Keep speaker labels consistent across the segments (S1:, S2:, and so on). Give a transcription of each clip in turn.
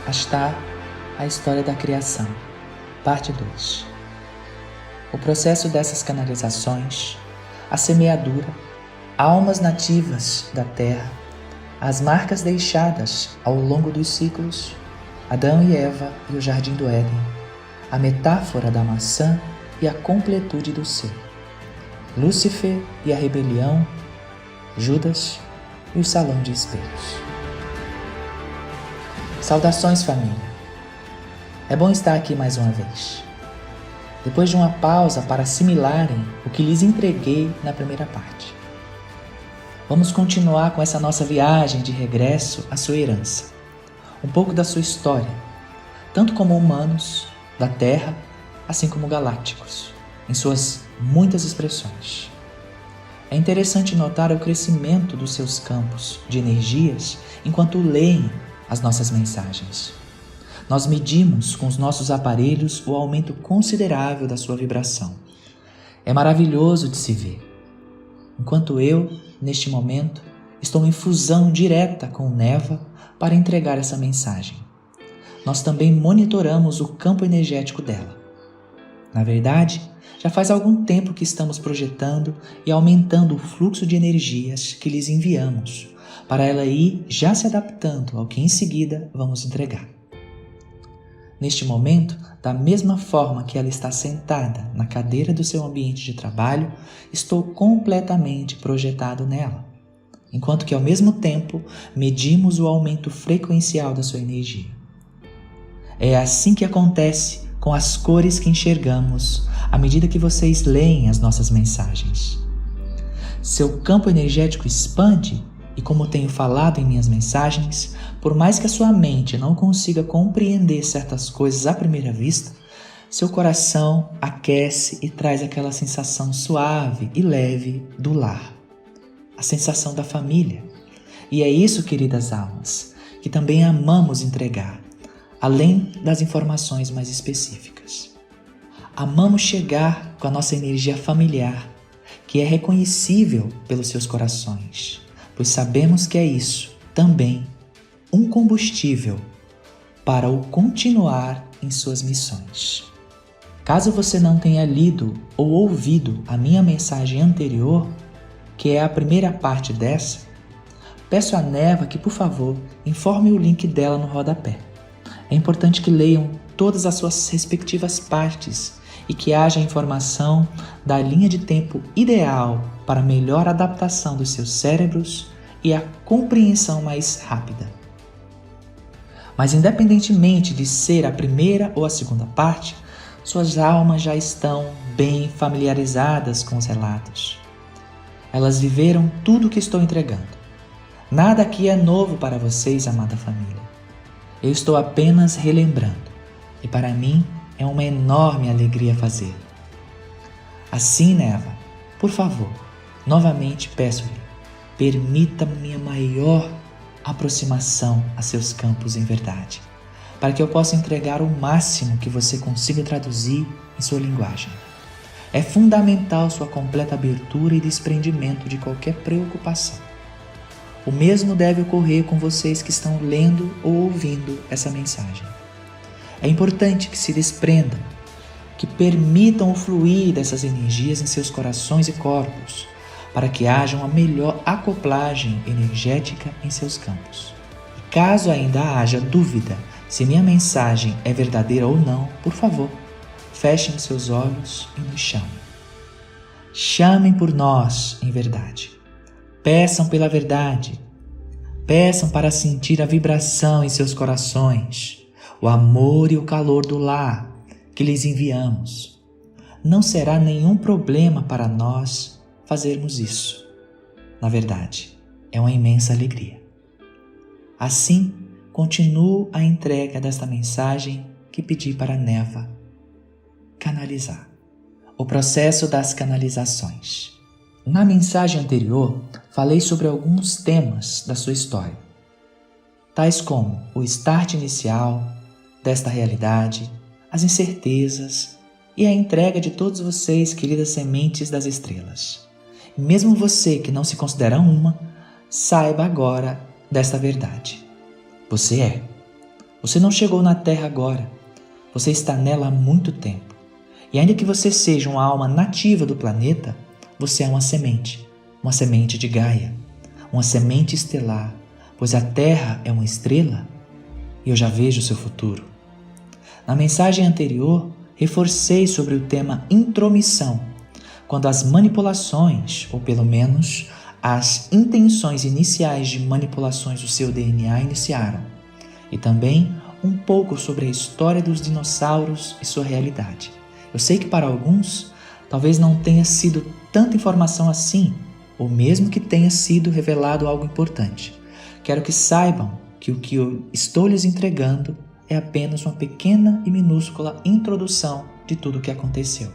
S1: Ashtar, a história da criação, parte 2. O processo dessas canalizações, a semeadura, almas nativas da terra, as marcas deixadas ao longo dos ciclos, Adão e Eva e o Jardim do Éden, a metáfora da maçã e a completude do ser, Lúcifer e a rebelião, Judas e o salão de espelhos. Saudações, família! É bom estar aqui mais uma vez. Depois de uma pausa para assimilarem o que lhes entreguei na primeira parte. Vamos continuar com essa nossa viagem de regresso à sua herança. Um pouco da sua história, tanto como humanos, da Terra, assim como galácticos, em suas muitas expressões. É interessante notar o crescimento dos seus campos de energias enquanto leem as nossas mensagens. Nós medimos com os nossos aparelhos o aumento considerável da sua vibração. É maravilhoso de se ver. Enquanto eu, neste momento, estou em fusão direta com Neva para entregar essa mensagem. Nós também monitoramos o campo energético dela. Na verdade, já faz algum tempo que estamos projetando e aumentando o fluxo de energias que lhes enviamos, para ela ir já se adaptando ao que em seguida vamos entregar. Neste momento, da mesma forma que ela está sentada na cadeira do seu ambiente de trabalho, estou completamente projetado nela, enquanto que ao mesmo tempo medimos o aumento frequencial da sua energia. É assim que acontece com as cores que enxergamos à medida que vocês leem as nossas mensagens. Seu campo energético expande e, como tenho falado em minhas mensagens, por mais que a sua mente não consiga compreender certas coisas à primeira vista, seu coração aquece e traz aquela sensação suave e leve do lar, a sensação da família. E é isso, queridas almas, que também amamos entregar, além das informações mais específicas. Amamos chegar com a nossa energia familiar, que é reconhecível pelos seus corações, pois sabemos que é isso também um combustível para o continuar em suas missões. Caso você não tenha lido ou ouvido a minha mensagem anterior, que é a primeira parte dessa, peço a Neva que, por favor, informe o link dela no rodapé. É importante que leiam todas as suas respectivas partes e que haja informação da linha de tempo ideal para melhor adaptação dos seus cérebros e a compreensão mais rápida. Mas independentemente de ser a primeira ou a segunda parte, suas almas já estão bem familiarizadas com os relatos. Elas viveram tudo o que estou entregando. Nada aqui é novo para vocês, amada família. Eu estou apenas relembrando, e para mim é uma enorme alegria fazê-lo. Assim, Neva, por favor, novamente peço-lhe, permita-me minha maior aproximação a seus campos em verdade, para que eu possa entregar o máximo que você consiga traduzir em sua linguagem. É fundamental sua completa abertura e desprendimento de qualquer preocupação. O mesmo deve ocorrer com vocês que estão lendo ou ouvindo essa mensagem. É importante que se desprendam, que permitam o fluir dessas energias em seus corações e corpos, para que haja uma melhor acoplagem energética em seus campos. E caso ainda haja dúvida se minha mensagem é verdadeira ou não, por favor, fechem seus olhos e nos chamem. Chamem por nós em verdade. Peçam pela verdade. Peçam para sentir a vibração em seus corações, o amor e o calor do lar que lhes enviamos. Não será nenhum problema para nós fazermos isso. Na verdade, é uma imensa alegria. Assim, continuo a entrega desta mensagem que pedi para a Neva canalizar. O processo das canalizações. Na mensagem anterior, falei sobre alguns temas da sua história, tais como o start inicial desta realidade, as incertezas e a entrega de todos vocês, queridas sementes das estrelas. E mesmo você que não se considera uma, saiba agora desta verdade. Você é. Você não chegou na Terra agora. Você está nela há muito tempo. E ainda que você seja uma alma nativa do planeta, você é uma semente de Gaia, uma semente estelar, pois a Terra é uma estrela e eu já vejo o seu futuro. Na mensagem anterior, reforcei sobre o tema intromissão, quando as manipulações, ou pelo menos as intenções iniciais de manipulações do seu DNA iniciaram, e também um pouco sobre a história dos dinossauros e sua realidade. Eu sei que para alguns, talvez não tenha sido tanta informação assim, ou mesmo que tenha sido revelado algo importante. Quero que saibam que o que eu estou lhes entregando é apenas uma pequena e minúscula introdução de tudo o que aconteceu.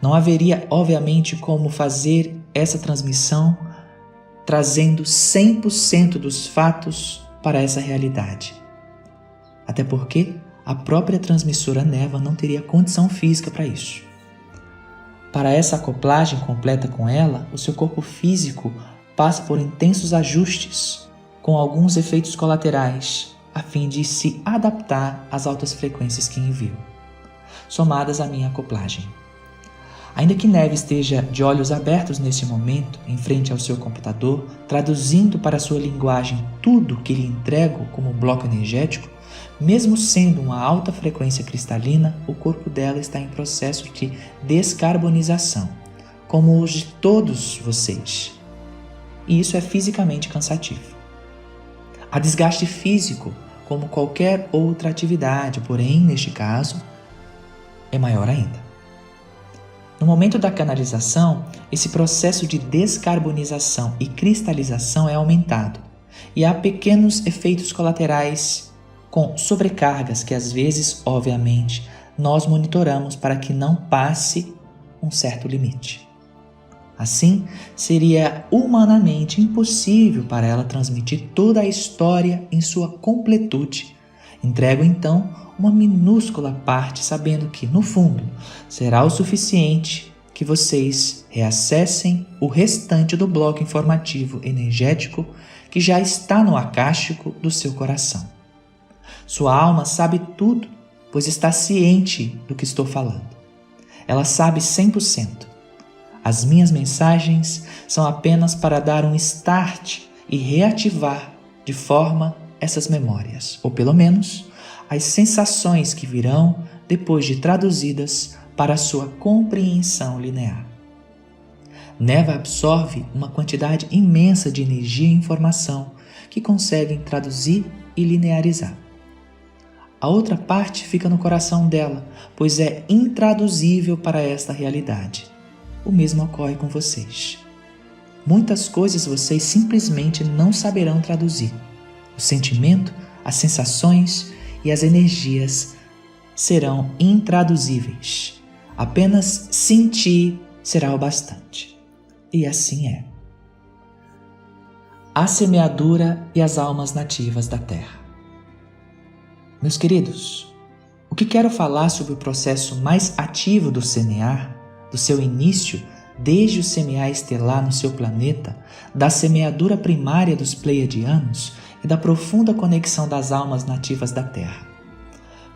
S1: Não haveria, obviamente, como fazer essa transmissão trazendo 100% dos fatos para essa realidade. Até porque a própria transmissora Neva não teria condição física para isso. Para essa acoplagem completa com ela, o seu corpo físico passa por intensos ajustes, com alguns efeitos colaterais, a fim de se adaptar às altas frequências que envio, somadas à minha acoplagem. Ainda que Neve esteja de olhos abertos nesse momento, em frente ao seu computador, traduzindo para sua linguagem tudo que lhe entrego como bloco energético, mesmo sendo uma alta frequência cristalina, o corpo dela está em processo de descarbonização, como os de todos vocês. E isso é fisicamente cansativo. Há desgaste físico, como qualquer outra atividade, porém, neste caso, é maior ainda. No momento da canalização, esse processo de descarbonização e cristalização é aumentado, e há pequenos efeitos colaterais com sobrecargas que às vezes, obviamente, nós monitoramos para que não passe um certo limite. Assim, seria humanamente impossível para ela transmitir toda a história em sua completude. Entrego então uma minúscula parte, sabendo que, no fundo, será o suficiente que vocês reacessem o restante do bloco informativo energético que já está no acástico do seu coração. Sua alma sabe tudo, pois está ciente do que estou falando. Ela sabe 100%. As minhas mensagens são apenas para dar um start e reativar de forma essas memórias, ou pelo menos as sensações que virão depois de traduzidas para a sua compreensão linear. Neva absorve uma quantidade imensa de energia e informação que conseguem traduzir e linearizar. A outra parte fica no coração dela, pois é intraduzível para esta realidade. O mesmo ocorre com vocês. Muitas coisas vocês simplesmente não saberão traduzir. O sentimento, as sensações e as energias serão intraduzíveis. Apenas sentir será o bastante. E assim é. A semeadura e as almas nativas da Terra. Meus queridos, o que quero falar sobre o processo mais ativo do semear, do seu início, desde o semear estelar no seu planeta, da semeadura primária dos pleiadianos e da profunda conexão das almas nativas da Terra.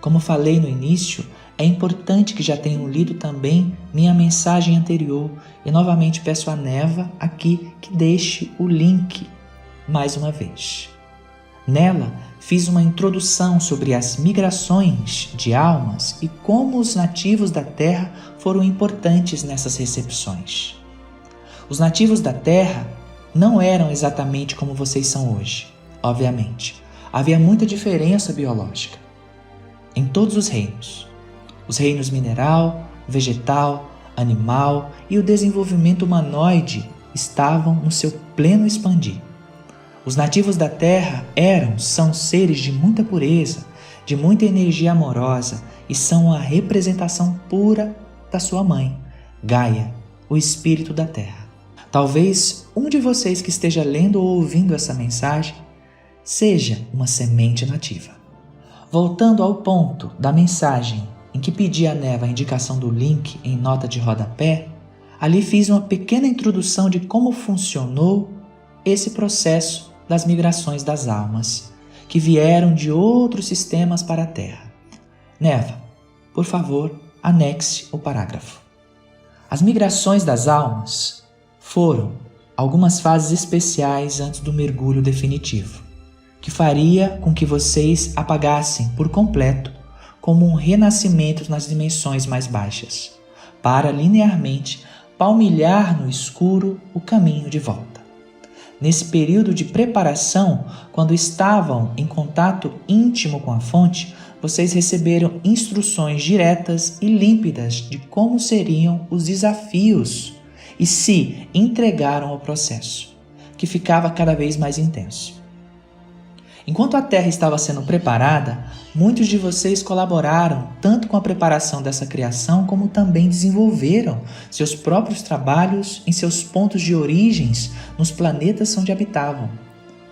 S1: Como falei no início, é importante que já tenham lido também minha mensagem anterior e novamente peço a Neva aqui que deixe o link mais uma vez. Nela, fiz uma introdução sobre as migrações de almas e como os nativos da Terra foram importantes nessas recepções. Os nativos da Terra não eram exatamente como vocês são hoje, obviamente. Havia muita diferença biológica em todos os reinos. Os reinos mineral, vegetal, animal e o desenvolvimento humanoide estavam no seu pleno expandir. Os nativos da Terra são seres de muita pureza, de muita energia amorosa e são a representação pura da sua mãe, Gaia, o espírito da Terra. Talvez um de vocês que esteja lendo ou ouvindo essa mensagem seja uma semente nativa. Voltando ao ponto da mensagem em que pedi a Neva a indicação do link em nota de rodapé, ali fiz uma pequena introdução de como funcionou esse processo das migrações das almas, que vieram de outros sistemas para a Terra. Neva, por favor, anexe o parágrafo. As migrações das almas foram algumas fases especiais antes do mergulho definitivo, que faria com que vocês apagassem por completo como um renascimento nas dimensões mais baixas, para linearmente palmilhar no escuro o caminho de volta. Nesse período de preparação, quando estavam em contato íntimo com a fonte, vocês receberam instruções diretas e límpidas de como seriam os desafios e se entregaram ao processo, que ficava cada vez mais intenso. Enquanto a Terra estava sendo preparada, muitos de vocês colaboraram tanto com a preparação dessa criação como também desenvolveram seus próprios trabalhos em seus pontos de origens nos planetas onde habitavam,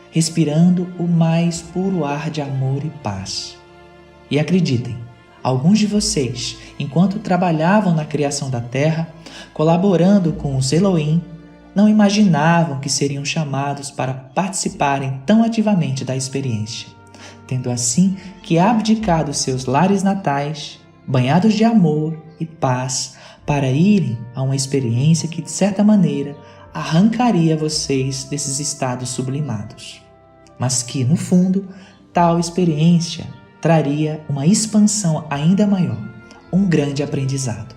S1: respirando o mais puro ar de amor e paz. E acreditem, alguns de vocês, enquanto trabalhavam na criação da Terra, colaborando com os Elohim, não imaginavam que seriam chamados para participarem tão ativamente da experiência, tendo assim que abdicar dos seus lares natais, banhados de amor e paz, para irem a uma experiência que, de certa maneira, arrancaria vocês desses estados sublimados. Mas que, no fundo, tal experiência traria uma expansão ainda maior, um grande aprendizado.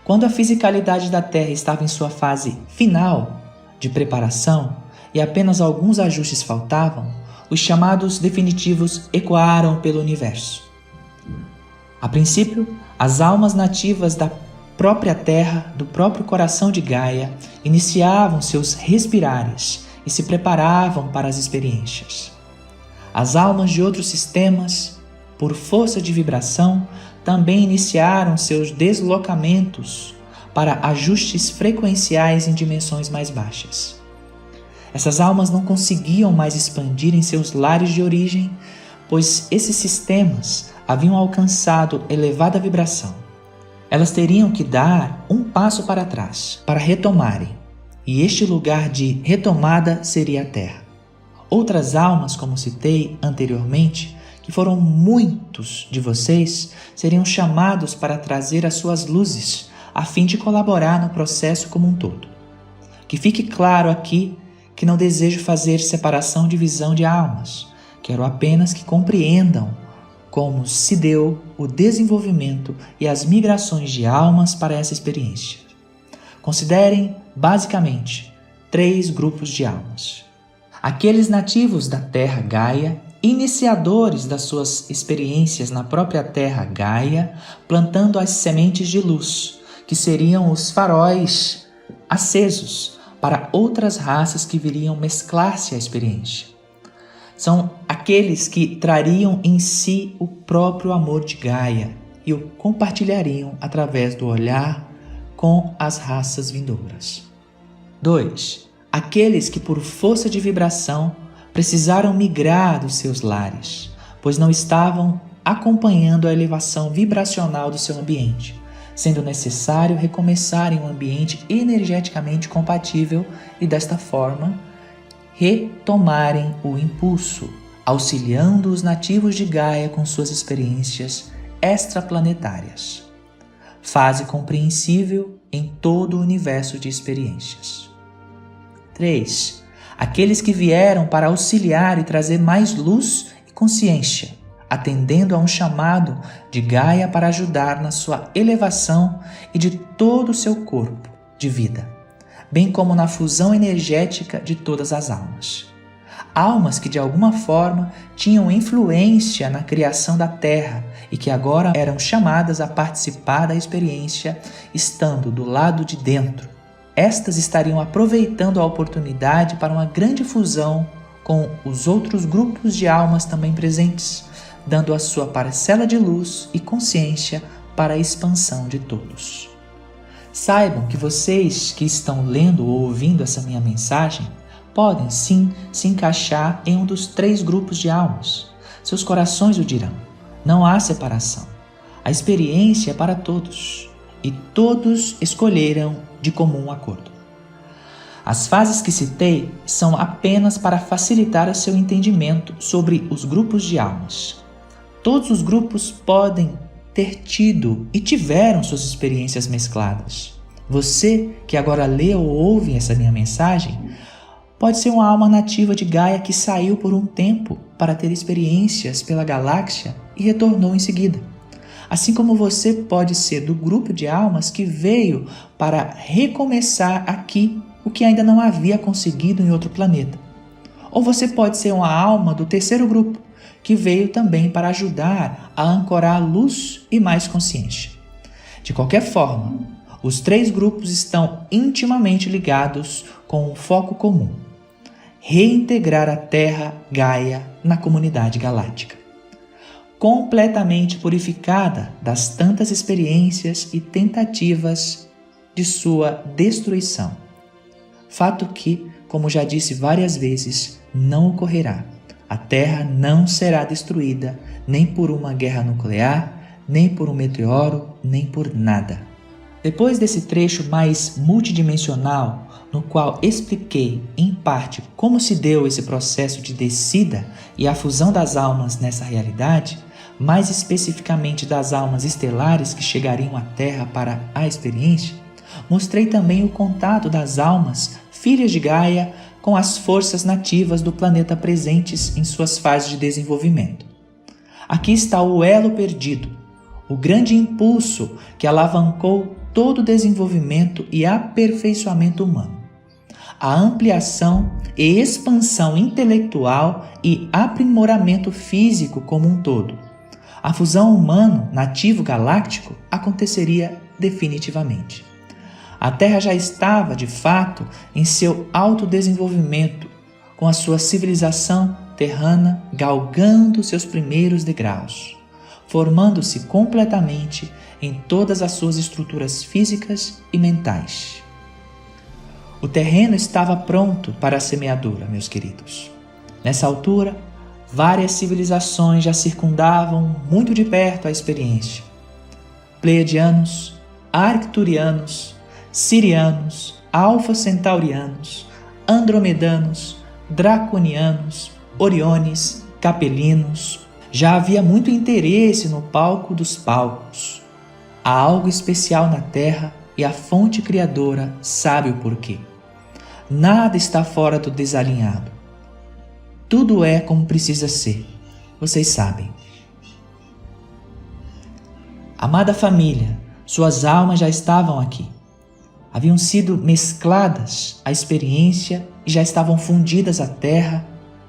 S1: Quando a fisicalidade da Terra estava em sua fase final de preparação e apenas alguns ajustes faltavam, os chamados definitivos ecoaram pelo universo. A princípio, as almas nativas da própria Terra, do próprio coração de Gaia, iniciavam seus respirares e se preparavam para as experiências. As almas de outros sistemas, por força de vibração, também iniciaram seus deslocamentos para ajustes frequenciais em dimensões mais baixas. Essas almas não conseguiam mais expandir em seus lares de origem, pois esses sistemas haviam alcançado elevada vibração. Elas teriam que dar um passo para trás, para retomarem, e este lugar de retomada seria a Terra. Outras almas, como citei anteriormente, que foram muitos de vocês, seriam chamados para trazer as suas luzes, a fim de colaborar no processo como um todo. Que fique claro aqui que não desejo fazer separação de visão de almas. Quero apenas que compreendam como se deu o desenvolvimento e as migrações de almas para essa experiência. Considerem, basicamente, 3 grupos de almas. Aqueles nativos da Terra Gaia, iniciadores das suas experiências na própria Terra Gaia, plantando as sementes de luz, que seriam os faróis acesos para outras raças que viriam mesclar-se à experiência. São aqueles que trariam em si o próprio amor de Gaia e o compartilhariam através do olhar com as raças vindouras. 2. Aqueles que, por força de vibração, precisaram migrar dos seus lares, pois não estavam acompanhando a elevação vibracional do seu ambiente, sendo necessário recomeçar em um ambiente energeticamente compatível e, desta forma, retomarem o impulso, auxiliando os nativos de Gaia com suas experiências extraplanetárias. Fase compreensível em todo o universo de experiências. 3. Aqueles que vieram para auxiliar e trazer mais luz e consciência, atendendo a um chamado de Gaia para ajudar na sua elevação e de todo o seu corpo de vida, bem como na fusão energética de todas as almas. Almas que de alguma forma tinham influência na criação da Terra e que agora eram chamadas a participar da experiência estando do lado de dentro. Estas estariam aproveitando a oportunidade para uma grande fusão com os outros grupos de almas também presentes, dando a sua parcela de luz e consciência para a expansão de todos. Saibam que vocês que estão lendo ou ouvindo essa minha mensagem podem sim se encaixar em um dos 3 grupos de almas. Seus corações o dirão. Não há separação. A experiência é para todos e todos escolheram de comum acordo. As fases que citei são apenas para facilitar o seu entendimento sobre os grupos de almas. Todos os grupos podem ter tido e tiveram suas experiências mescladas. Você, que agora lê ou ouve essa minha mensagem, pode ser uma alma nativa de Gaia que saiu por um tempo para ter experiências pela galáxia e retornou em seguida. Assim como você pode ser do grupo de almas que veio para recomeçar aqui o que ainda não havia conseguido em outro planeta. Ou você pode ser uma alma do terceiro grupo, que veio também para ajudar a ancorar luz e mais consciência. De qualquer forma, os três grupos estão intimamente ligados com um foco comum: reintegrar a Terra Gaia na comunidade galáctica, completamente purificada das tantas experiências e tentativas de sua destruição. Fato que, como já disse várias vezes, não ocorrerá. A Terra não será destruída nem por uma guerra nuclear, nem por um meteoro, nem por nada. Depois desse trecho mais multidimensional, no qual expliquei, em parte, como se deu esse processo de descida e a fusão das almas nessa realidade, mais especificamente das almas estelares que chegariam à Terra para a experiência, mostrei também o contato das almas filhas de Gaia com as forças nativas do planeta presentes em suas fases de desenvolvimento. Aqui está o elo perdido, o grande impulso que alavancou todo o desenvolvimento e aperfeiçoamento humano. A ampliação e expansão intelectual e aprimoramento físico como um todo. A fusão humano nativo galáctico aconteceria definitivamente. A Terra já estava, de fato, em seu autodesenvolvimento, com a sua civilização terrana galgando seus primeiros degraus, formando-se completamente em todas as suas estruturas físicas e mentais. O terreno estava pronto para a semeadura, meus queridos. Nessa altura, várias civilizações já circundavam muito de perto a experiência. Pleiadianos, arcturianos, sirianos, alfa-centaurianos, andromedanos, draconianos, oriones, capelinos. Já havia muito interesse no palco dos palcos. Há algo especial na Terra e a fonte criadora sabe o porquê. Nada está fora do desalinhado. Tudo é como precisa ser. Vocês sabem. Amada família, suas almas já estavam aqui. Haviam sido mescladas à experiência e já estavam fundidas à terra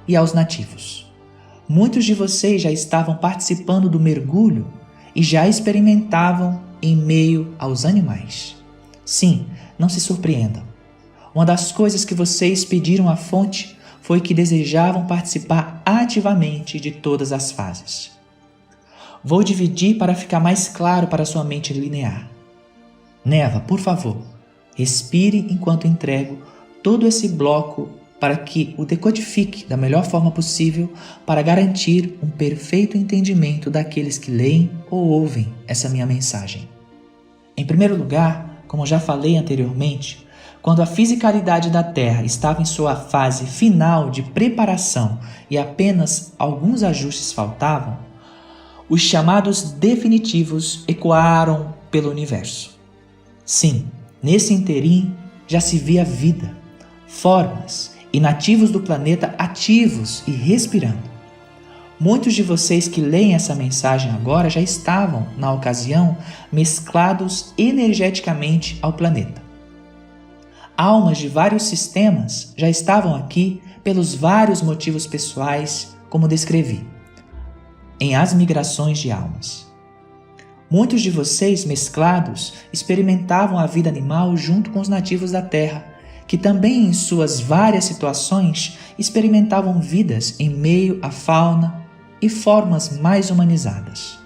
S1: e aos nativos. Muitos de vocês já estavam participando do mergulho e já experimentavam em meio aos animais. Sim, não se surpreendam. Uma das coisas que vocês pediram à fonte foi que desejavam participar ativamente de todas as fases. Vou dividir para ficar mais claro para sua mente linear. Neva, por favor, respire enquanto entrego todo esse bloco para que o decodifique da melhor forma possível para garantir um perfeito entendimento daqueles que leem ou ouvem essa minha mensagem. Em primeiro lugar, como já falei anteriormente, quando a fisicalidade da Terra estava em sua fase final de preparação e apenas alguns ajustes faltavam, os chamados definitivos ecoaram pelo universo. Sim, nesse interim já se via vida, formas e nativos do planeta ativos e respirando. Muitos de vocês que leem essa mensagem agora já estavam, na ocasião, mesclados energeticamente ao planeta. Almas de vários sistemas já estavam aqui pelos vários motivos pessoais, como descrevi, em As Migrações de Almas. Muitos de vocês mesclados experimentavam a vida animal junto com os nativos da Terra, que também em suas várias situações experimentavam vidas em meio à fauna e formas mais humanizadas.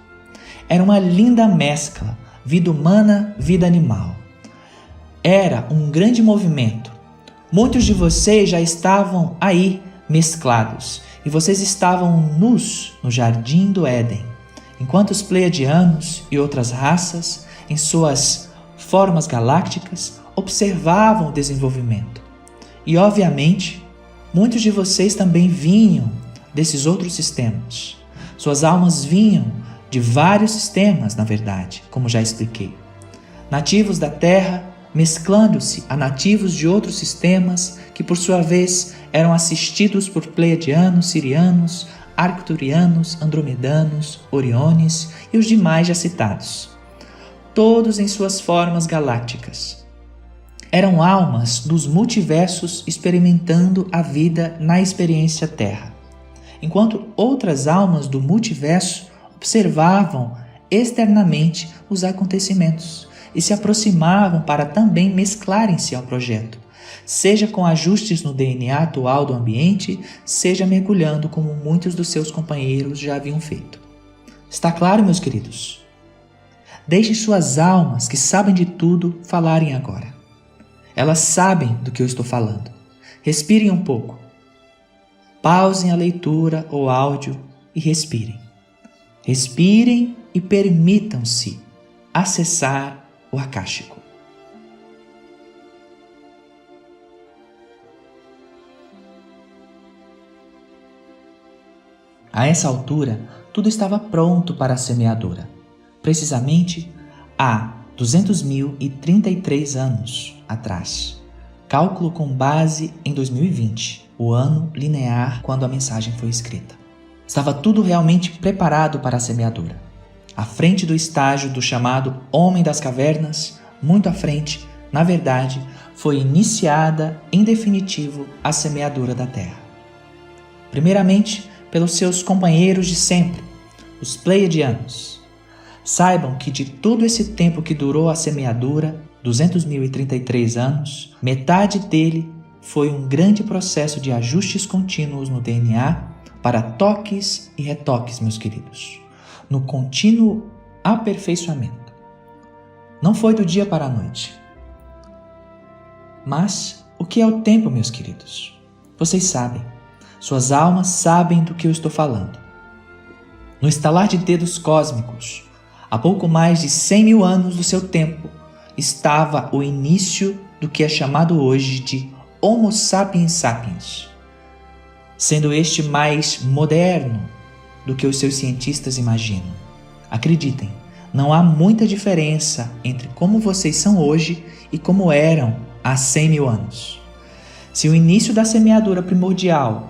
S1: Era uma linda mescla, vida humana, vida animal. Era um grande movimento. Muitos de vocês já estavam aí mesclados e vocês estavam nus no jardim do Éden, enquanto os pleiadianos e outras raças, em suas formas galácticas, observavam o desenvolvimento. E, obviamente, muitos de vocês também vinham desses outros sistemas. Suas almas vinham de vários sistemas, na verdade, como já expliquei. Nativos da Terra, mesclando-se a nativos de outros sistemas, que por sua vez eram assistidos por pleiadianos, sirianos, arcturianos, andromedanos, oriones e os demais já citados. Todos em suas formas galácticas. Eram almas dos multiversos experimentando a vida na experiência Terra, enquanto outras almas do multiverso observavam externamente os acontecimentos e se aproximavam para também mesclarem-se ao projeto, seja com ajustes no DNA atual do ambiente, seja mergulhando como muitos dos seus companheiros já haviam feito. Está claro, meus queridos? Deixe suas almas, que sabem de tudo, falarem agora. Elas sabem do que eu estou falando. Respirem um pouco. Pausem a leitura ou áudio e respirem. Respirem e permitam-se acessar o akáshico. A essa altura, tudo estava pronto para a semeadura. Precisamente há 200.033 anos atrás. Cálculo com base em 2020, o ano linear quando a mensagem foi escrita. Estava tudo realmente preparado para a semeadura. À frente do estágio do chamado Homem das Cavernas, muito à frente, na verdade, foi iniciada em definitivo a semeadura da Terra. Primeiramente, pelos seus companheiros de sempre, os Pleiadianos. Saibam que de todo esse tempo que durou a semeadura, 200.033 anos, metade dele foi um grande processo de ajustes contínuos no DNA para toques e retoques, meus queridos, no contínuo aperfeiçoamento. Não foi do dia para a noite. Mas o que é o tempo, meus queridos? Vocês sabem. Suas almas sabem do que eu estou falando. No estalar de dedos cósmicos, há pouco mais de 100.000 anos do seu tempo, estava o início do que é chamado hoje de Homo sapiens sapiens, sendo este mais moderno do que os seus cientistas imaginam. Acreditem, não há muita diferença entre como vocês são hoje e como eram há 100.000 anos. Se o início da semeadura primordial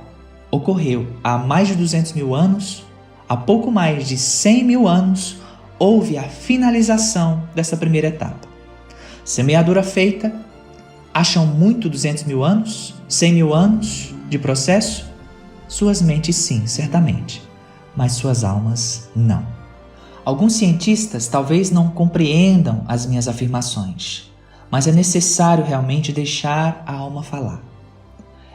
S1: ocorreu há mais de 200.000 anos, há pouco mais de 100.000 anos houve a finalização dessa primeira etapa. Semeadura feita, acham muito 200.000 anos? 100.000 anos de processo? Suas mentes sim, certamente, mas suas almas não. Alguns cientistas talvez não compreendam as minhas afirmações, mas é necessário realmente deixar a alma falar.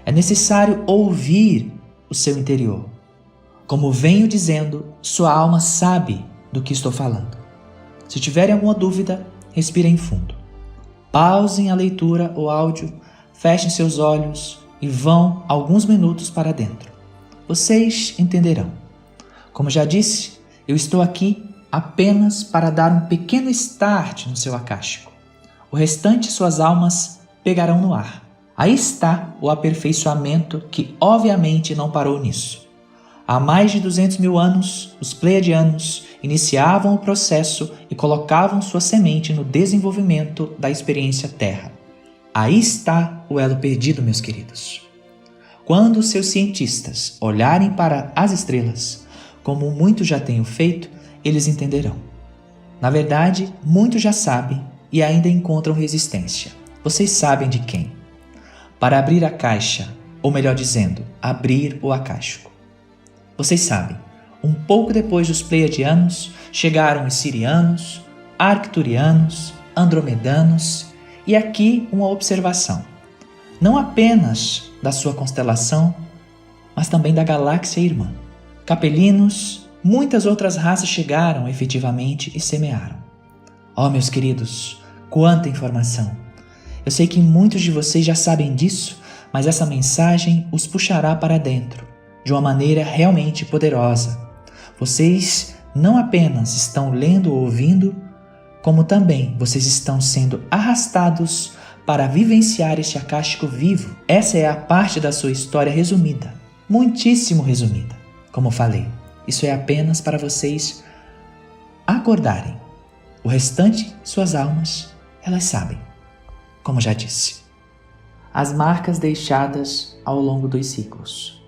S1: É necessário ouvir o seu interior. Como venho dizendo, sua alma sabe do que estou falando. Se tiverem alguma dúvida, respirem fundo. Pausem a leitura ou áudio, fechem seus olhos e vão alguns minutos para dentro. Vocês entenderão. Como já disse, eu estou aqui apenas para dar um pequeno start no seu akáshico. O restante suas almas pegarão no ar. Aí está o aperfeiçoamento que obviamente não parou nisso. Há mais de 200.000 anos, os Pleiadianos iniciavam o processo e colocavam sua semente no desenvolvimento da experiência Terra. Aí está o elo perdido, meus queridos. Quando os seus cientistas olharem para as estrelas, como muitos já tenham feito, eles entenderão. Na verdade, muitos já sabem e ainda encontram resistência. Vocês sabem de quem? Para abrir a caixa, ou melhor dizendo, abrir o akáshico. Vocês sabem, um pouco depois dos Pleiadianos, chegaram os Sirianos, Arcturianos, Andromedanos, e aqui uma observação. Não apenas da sua constelação, mas também da galáxia irmã. Capelinos, muitas outras raças chegaram efetivamente e semearam. Oh, meus queridos, quanta informação! Eu sei que muitos de vocês já sabem disso, mas essa mensagem os puxará para dentro, de uma maneira realmente poderosa. Vocês não apenas estão lendo ou ouvindo, como também vocês estão sendo arrastados para vivenciar este acástico vivo. Essa é a parte da sua história resumida, muitíssimo resumida. Como falei, isso é apenas para vocês acordarem. O restante, suas almas, elas sabem, como já disse. As marcas deixadas ao longo dos ciclos.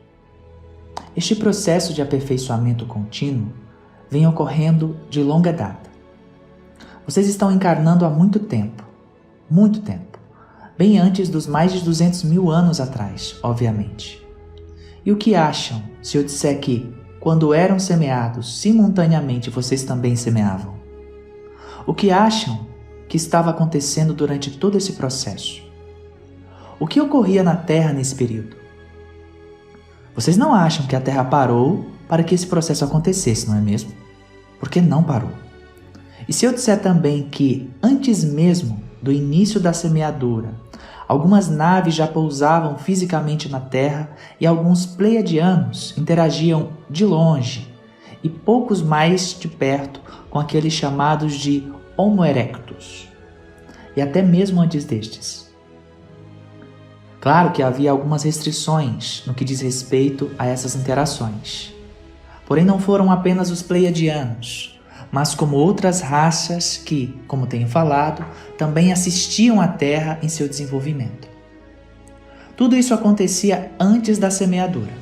S1: Este processo de aperfeiçoamento contínuo vem ocorrendo de longa data. Vocês estão encarnando há muito tempo, bem antes dos mais de 200 mil anos atrás, obviamente. E o que acham se eu disser que, quando eram semeados, simultaneamente vocês também semeavam? O que acham que estava acontecendo durante todo esse processo? O que ocorria na Terra nesse período? Vocês não acham que a Terra parou para que esse processo acontecesse, não é mesmo? Porque não parou. E se eu disser também que, antes mesmo do início da semeadura, algumas naves já pousavam fisicamente na Terra e alguns pleiadianos interagiam de longe e poucos mais de perto com aqueles chamados de Homo erectus, e até mesmo antes destes. Claro que havia algumas restrições no que diz respeito a essas interações. Porém, não foram apenas os pleiadianos, mas como outras raças que, como tenho falado, também assistiam à Terra em seu desenvolvimento. Tudo isso acontecia antes da semeadura,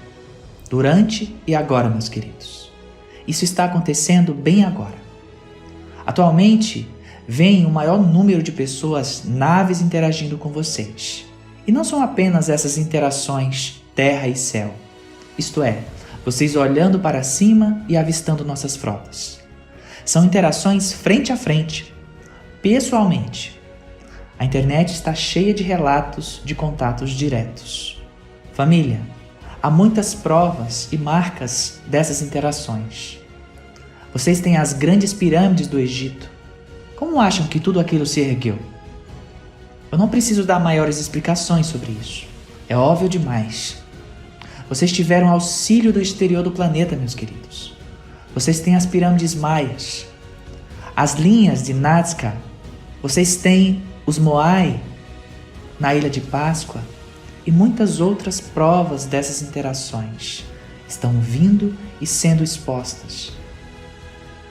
S1: durante e agora, meus queridos. Isso está acontecendo bem agora. Atualmente, vem um maior número de pessoas, naves interagindo com vocês. E não são apenas essas interações terra e céu. Isto é, vocês olhando para cima e avistando nossas frotas. São interações frente a frente, pessoalmente. A internet está cheia de relatos de contatos diretos. Família, há muitas provas e marcas dessas interações. Vocês têm as grandes pirâmides do Egito. Como acham que tudo aquilo se ergueu? Eu não preciso dar maiores explicações sobre isso. É óbvio demais. Vocês tiveram auxílio do exterior do planeta, meus queridos. Vocês têm as pirâmides maias, as linhas de Nazca. Vocês têm os Moai na Ilha de Páscoa e muitas outras provas dessas interações estão vindo e sendo expostas.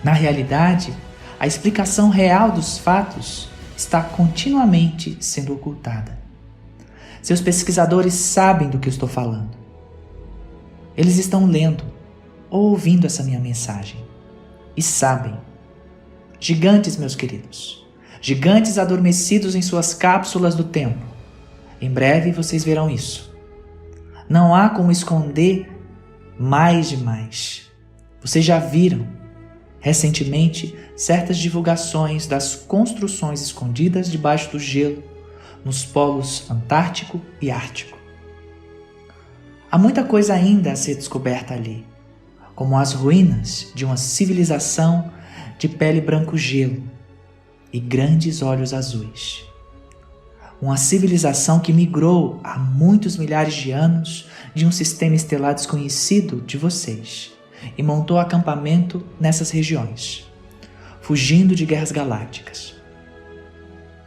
S1: Na realidade, a explicação real dos fatos está continuamente sendo ocultada. Seus pesquisadores sabem do que eu estou falando. Eles estão lendo ou ouvindo essa minha mensagem e sabem. Gigantes, meus queridos, gigantes adormecidos em suas cápsulas do tempo. Em breve vocês verão isso. Não há como esconder mais demais. Vocês já viram recentemente certas divulgações das construções escondidas debaixo do gelo nos polos Antártico e Ártico. Há muita coisa ainda a ser descoberta ali, como as ruínas de uma civilização de pele branco-gelo e grandes olhos azuis. Uma civilização que migrou há muitos milhares de anos de um sistema estelar desconhecido de vocês e montou acampamento nessas regiões, fugindo de guerras galácticas.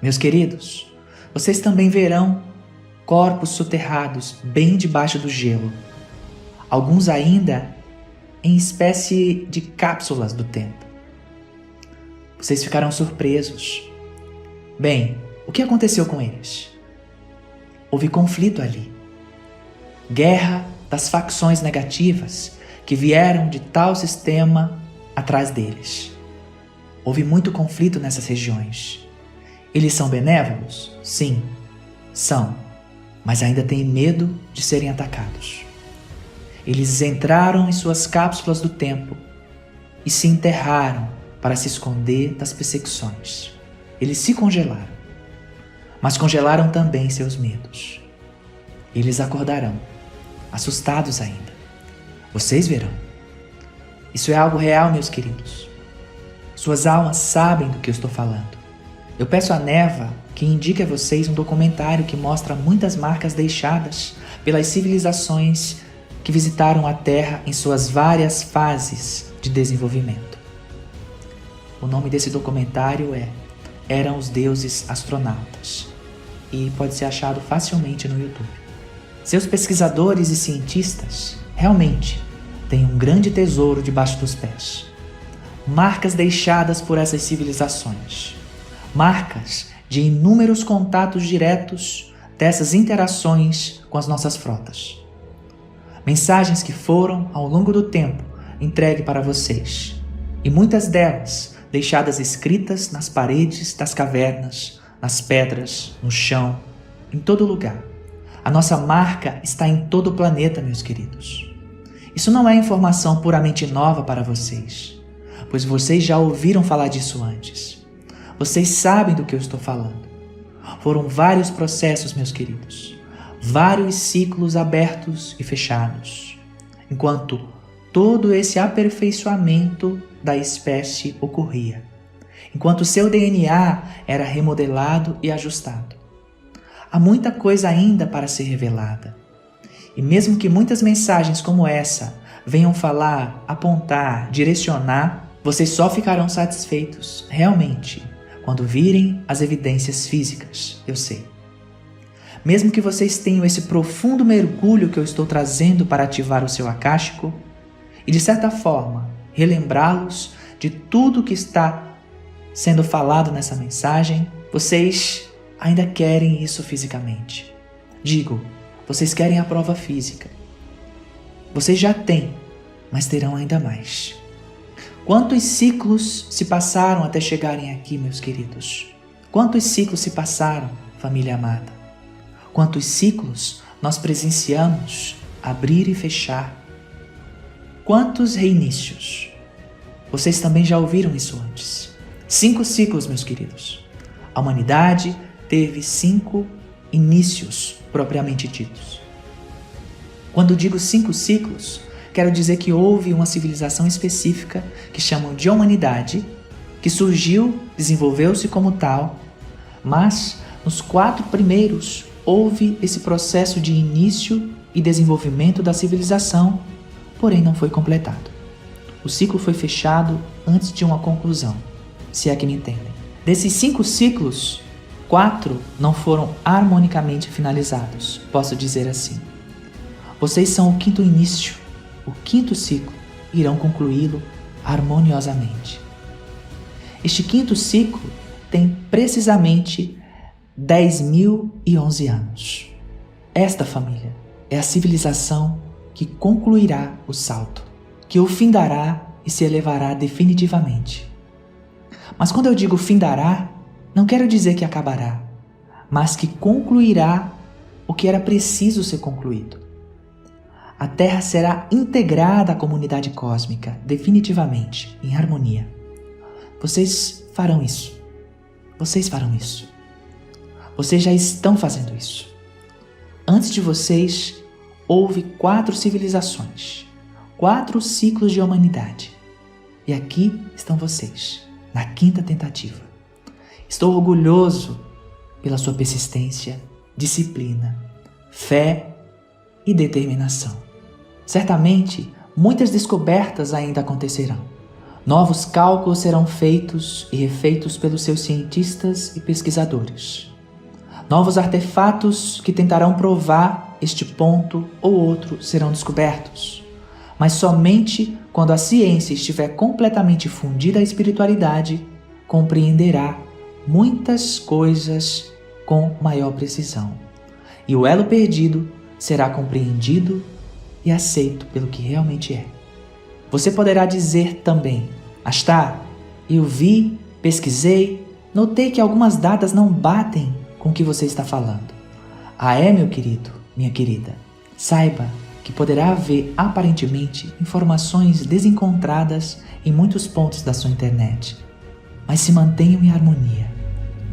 S1: Meus queridos, vocês também verão corpos soterrados bem debaixo do gelo, alguns ainda em espécie de cápsulas do tempo. Vocês ficarão surpresos. Bem, o que aconteceu com eles? Houve conflito ali. Guerra das facções negativas que vieram de tal sistema atrás deles. Houve muito conflito nessas regiões. Eles são benévolos? Sim, são, mas ainda têm medo de serem atacados. Eles entraram em suas cápsulas do tempo e se enterraram para se esconder das perseguições. Eles se congelaram, mas congelaram também seus medos. Eles acordarão, assustados ainda. Vocês verão. Isso é algo real, meus queridos. Suas almas sabem do que eu estou falando. Eu peço a Neva que indique a vocês um documentário que mostra muitas marcas deixadas pelas civilizações que visitaram a Terra em suas várias fases de desenvolvimento. O nome desse documentário é Eram os Deuses Astronautas. e pode ser achado facilmente no YouTube. Seus pesquisadores e cientistas realmente têm um grande tesouro debaixo dos pés. Marcas deixadas por essas civilizações. Marcas de inúmeros contatos diretos dessas interações com as nossas frotas. Mensagens que foram, ao longo do tempo, entregues para vocês. E muitas delas deixadas escritas nas paredes das cavernas, nas pedras, no chão, em todo lugar. A nossa marca está em todo o planeta, meus queridos. Isso não é informação puramente nova para vocês, pois vocês já ouviram falar disso antes. Vocês sabem do que eu estou falando. Foram vários processos, meus queridos, vários ciclos abertos e fechados, enquanto todo esse aperfeiçoamento da espécie ocorria, enquanto seu DNA era remodelado e ajustado. Há muita coisa ainda para ser revelada. E mesmo que muitas mensagens como essa venham falar, apontar, direcionar, vocês só ficarão satisfeitos, realmente, quando virem as evidências físicas, eu sei. Mesmo que vocês tenham esse profundo mergulho que eu estou trazendo para ativar o seu acástico, e de certa forma, relembrá-los de tudo que está sendo falado nessa mensagem, vocês ainda querem isso fisicamente. Digo, vocês querem a prova física. Vocês já têm, mas terão ainda mais. Quantos ciclos se passaram até chegarem aqui, meus queridos? Quantos ciclos se passaram, família amada? Quantos ciclos nós presenciamos abrir e fechar? Quantos reinícios? Vocês também já ouviram isso antes. 5 ciclos, meus queridos. A humanidade teve 5 inícios propriamente ditos. Quando digo 5 ciclos, quero dizer que houve uma civilização específica que chamam de humanidade, que surgiu, desenvolveu-se como tal, mas nos 4 primeiros houve esse processo de início e desenvolvimento da civilização, porém não foi completado. O ciclo foi fechado antes de uma conclusão, se é que me entendem. Desses 5 ciclos, 4 não foram harmonicamente finalizados, posso dizer assim. Vocês são o 5º início, o 5º ciclo, irão concluí-lo harmoniosamente. Este 5º ciclo tem precisamente 10.011 anos. Esta família é a civilização que concluirá o salto, que o findará e se elevará definitivamente. Mas quando eu digo findará, não quero dizer que acabará, mas que concluirá o que era preciso ser concluído. A Terra será integrada à comunidade cósmica, definitivamente, em harmonia. Vocês farão isso. Vocês farão isso. Vocês já estão fazendo isso. Antes de vocês, houve 4 civilizações, 4 ciclos de humanidade. E aqui estão vocês, na 5ª tentativa. Estou orgulhoso pela sua persistência, disciplina, fé e determinação. Certamente, muitas descobertas ainda acontecerão. Novos cálculos serão feitos e refeitos pelos seus cientistas e pesquisadores. Novos artefatos que tentarão provar este ponto ou outro serão descobertos. Mas somente quando a ciência estiver completamente fundida à espiritualidade, compreenderá muitas coisas com maior precisão. E o elo perdido será compreendido e aceito pelo que realmente é. Você poderá dizer também: Astar, eu vi, pesquisei, notei que algumas datas não batem com o que você está falando. Meu querido, minha querida, saiba que poderá haver aparentemente informações desencontradas em muitos pontos da sua internet, mas se mantenham em harmonia,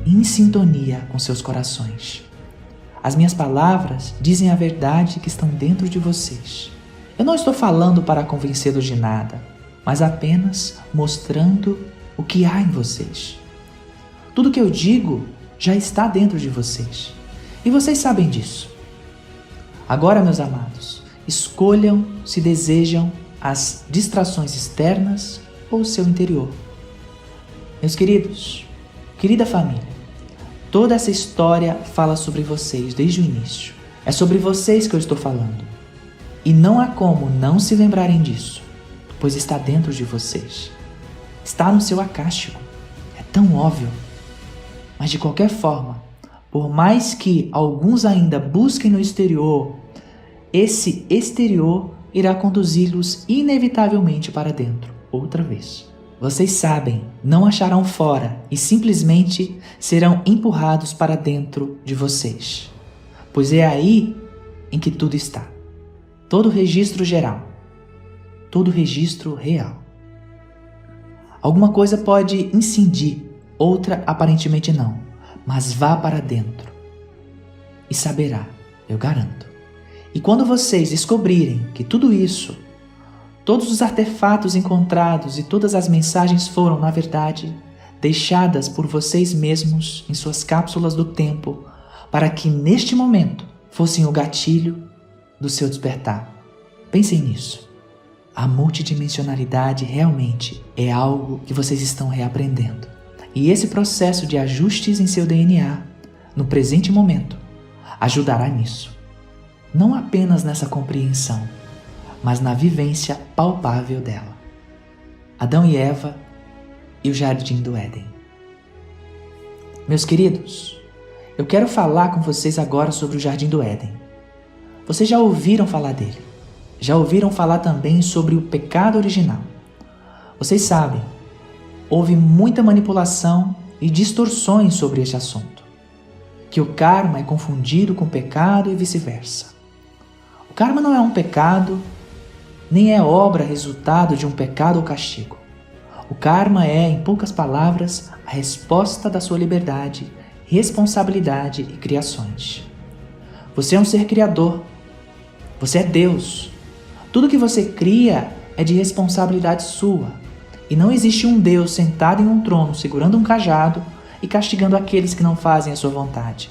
S1: em sintonia com seus corações. As minhas palavras dizem a verdade que estão dentro de vocês. Eu não estou falando para convencê-los de nada, mas apenas mostrando o que há em vocês. Tudo que eu digo já está dentro de vocês, e vocês sabem disso. Agora, meus amados, escolham se desejam as distrações externas ou o seu interior. Meus queridos, querida família, Toda essa história fala sobre vocês desde o início. É sobre vocês que eu estou falando. E não há como não se lembrarem disso, pois está dentro de vocês. Está no seu acástico. É tão óbvio. Mas de qualquer forma, por mais que alguns ainda busquem no exterior, esse exterior irá conduzi-los inevitavelmente para dentro, outra vez. Vocês sabem, não acharão fora e simplesmente serão empurrados para dentro de vocês. Pois é aí em que tudo está. Todo registro geral, todo registro real. Alguma coisa pode incidir, outra aparentemente não, mas vá para dentro e saberá, eu garanto. E quando vocês descobrirem que tudo isso, todos os artefatos encontrados e todas as mensagens foram, na verdade, deixadas por vocês mesmos em suas cápsulas do tempo, para que neste momento fossem o gatilho do seu despertar. Pensem nisso. A multidimensionalidade realmente é algo que vocês estão reaprendendo. E esse processo de ajustes em seu DNA, no presente momento, ajudará nisso. Não apenas nessa compreensão, mas na vivência palpável dela. Adão e Eva e o Jardim do Éden. Meus queridos, eu quero falar com vocês agora sobre o Jardim do Éden. Vocês já ouviram falar dele. Já ouviram falar também sobre o pecado original. Vocês sabem, houve muita manipulação e distorções sobre este assunto. Que o karma é confundido com pecado e vice-versa. O karma não é um pecado, nem é obra resultado de um pecado ou castigo. O karma é, em poucas palavras, a resposta da sua liberdade, responsabilidade e criações. Você é um ser criador. Você é Deus. Tudo que você cria é de responsabilidade sua. E não existe um Deus sentado em um trono, segurando um cajado e castigando aqueles que não fazem a sua vontade.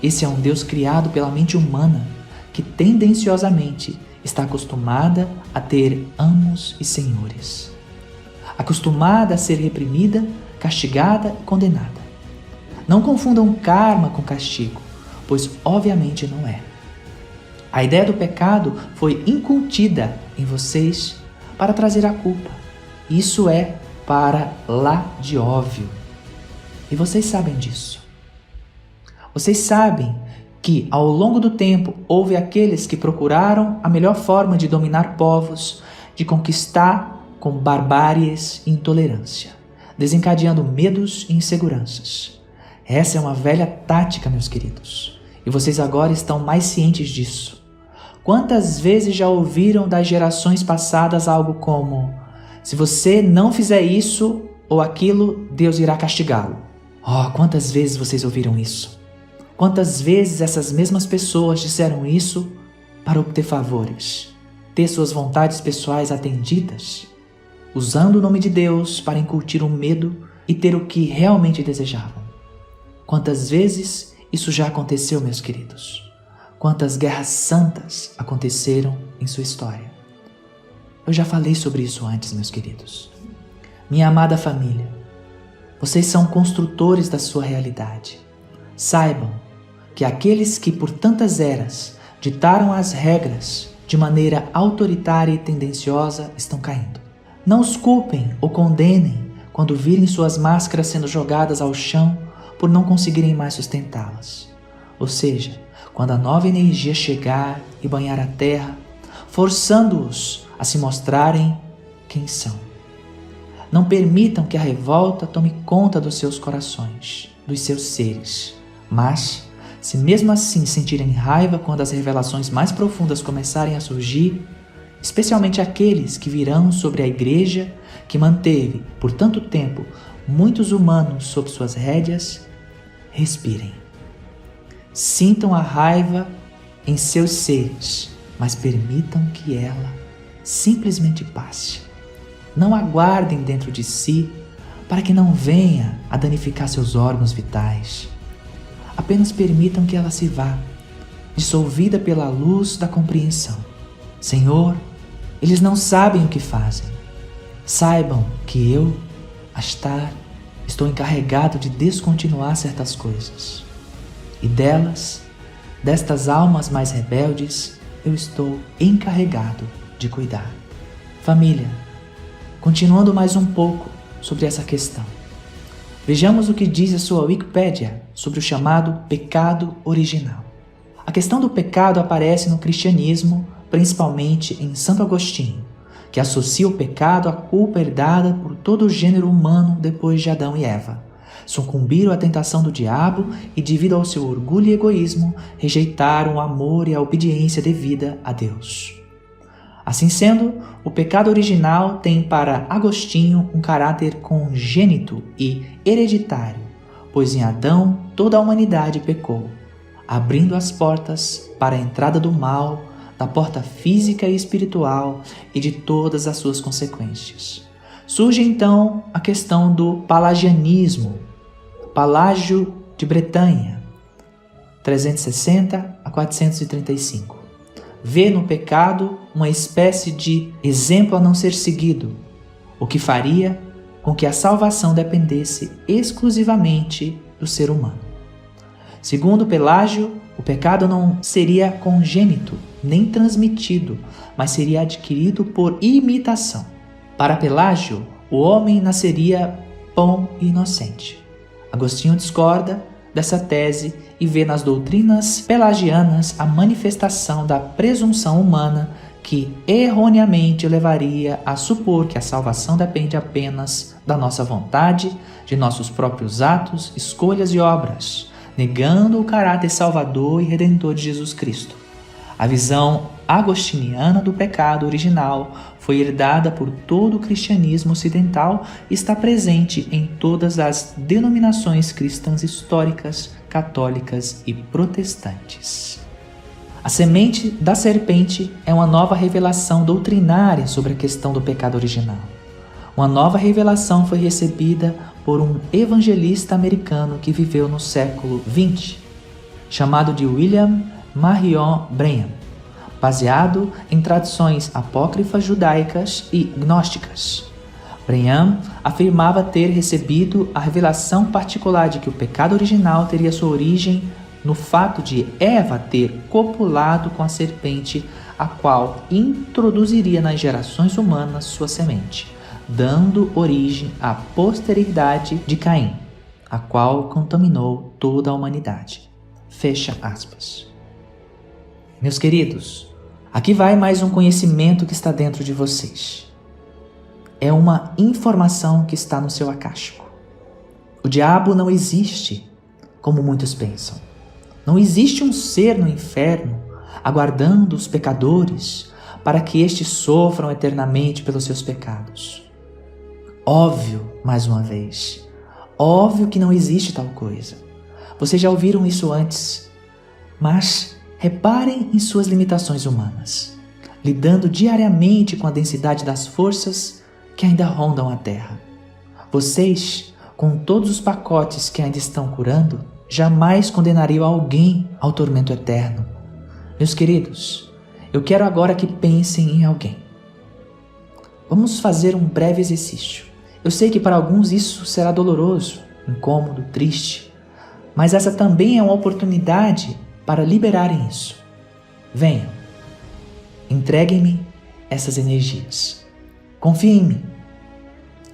S1: Esse é um Deus criado pela mente humana, que tendenciosamente está acostumada a ter amos e senhores. Acostumada a ser reprimida, castigada e condenada. Não confundam karma com castigo, pois obviamente não é. A ideia do pecado foi incutida em vocês para trazer a culpa. Isso é para lá de óbvio. E vocês sabem disso. Vocês sabem que, ao longo do tempo, houve aqueles que procuraram a melhor forma de dominar povos, de conquistar com barbáries e intolerância, desencadeando medos e inseguranças. Essa é uma velha tática, meus queridos, e vocês agora estão mais cientes disso. Quantas vezes já ouviram das gerações passadas algo como: se você não fizer isso ou aquilo, Deus irá castigá-lo? Oh, quantas vezes vocês ouviram isso? Quantas vezes essas mesmas pessoas disseram isso para obter favores, ter suas vontades pessoais atendidas, usando o nome de Deus para incutir o medo e ter o que realmente desejavam? Quantas vezes isso já aconteceu, meus queridos? Quantas guerras santas aconteceram em sua história? Eu já falei sobre isso antes, meus queridos. Minha amada família, vocês são construtores da sua realidade. Saibam que aqueles que por tantas eras ditaram as regras de maneira autoritária e tendenciosa estão caindo. Não os culpem ou condenem quando virem suas máscaras sendo jogadas ao chão por não conseguirem mais sustentá-las. Ou seja, quando a nova energia chegar e banhar a terra, forçando-os a se mostrarem quem são. Não permitam que a revolta tome conta dos seus corações, dos seus seres. Mas, se mesmo assim sentirem raiva quando as revelações mais profundas começarem a surgir, especialmente aqueles que virão sobre a igreja que manteve, por tanto tempo, muitos humanos sob suas rédeas, respirem. Sintam a raiva em seus seres, mas permitam que ela simplesmente passe. Não aguardem dentro de si para que não venha a danificar seus órgãos vitais. Apenas permitam que ela se vá, dissolvida pela luz da compreensão. Senhor, eles não sabem o que fazem. Saibam que eu, Astar, estou encarregado de descontinuar certas coisas. E destas almas mais rebeldes, eu estou encarregado de cuidar. Família, continuando mais um pouco sobre essa questão. Vejamos o que diz a sua Wikipédia sobre o chamado pecado original. A questão do pecado aparece no cristianismo, principalmente em Santo Agostinho, que associa o pecado à culpa herdada por todo o gênero humano depois de Adão e Eva. Sucumbiram à tentação do diabo e, devido ao seu orgulho e egoísmo, rejeitaram o amor e a obediência devida a Deus. Assim sendo, o pecado original tem para Agostinho um caráter congênito e hereditário, pois em Adão toda a humanidade pecou, abrindo as portas para a entrada do mal, da porta física e espiritual e de todas as suas consequências. Surge então a questão do pelagianismo, Pelágio de Bretanha, 360 a 435. Vê no pecado uma espécie de exemplo a não ser seguido, o que faria com que a salvação dependesse exclusivamente do ser humano. Segundo Pelágio, o pecado não seria congênito nem transmitido, mas seria adquirido por imitação. Para Pelágio, o homem nasceria bom e inocente. Agostinho discorda dessa tese e vê nas doutrinas pelagianas a manifestação da presunção humana que erroneamente levaria a supor que a salvação depende apenas da nossa vontade, de nossos próprios atos, escolhas e obras, negando o caráter salvador e redentor de Jesus Cristo. A visão agostiniana do pecado original foi herdada por todo o cristianismo ocidental e está presente em todas as denominações cristãs históricas, católicas e protestantes. A semente da serpente é uma nova revelação doutrinária sobre a questão do pecado original. Uma nova revelação foi recebida por um evangelista americano que viveu no século XX, chamado de William Marion Branham, baseado em tradições apócrifas judaicas e gnósticas. Branham afirmava ter recebido a revelação particular de que o pecado original teria sua origem no fato de Eva ter copulado com a serpente, a qual introduziria nas gerações humanas sua semente, dando origem à posteridade de Caim, a qual contaminou toda a humanidade. Fecha aspas. Meus queridos, aqui vai mais um conhecimento que está dentro de vocês. É uma informação que está no seu acástico. O diabo não existe, como muitos pensam. Não existe um ser no inferno aguardando os pecadores para que estes sofram eternamente pelos seus pecados. Óbvio, mais uma vez, óbvio que não existe tal coisa. Vocês já ouviram isso antes, mas reparem em suas limitações humanas, lidando diariamente com a densidade das forças que ainda rondam a Terra. Vocês, com todos os pacotes que ainda estão curando, jamais condenariam alguém ao tormento eterno. Meus queridos, eu quero agora que pensem em alguém. Vamos fazer um breve exercício. Eu sei que para alguns isso será doloroso, incômodo, triste, mas essa também é uma oportunidade para liberarem isso. Venham, entreguem-me essas energias. Confiem em mim.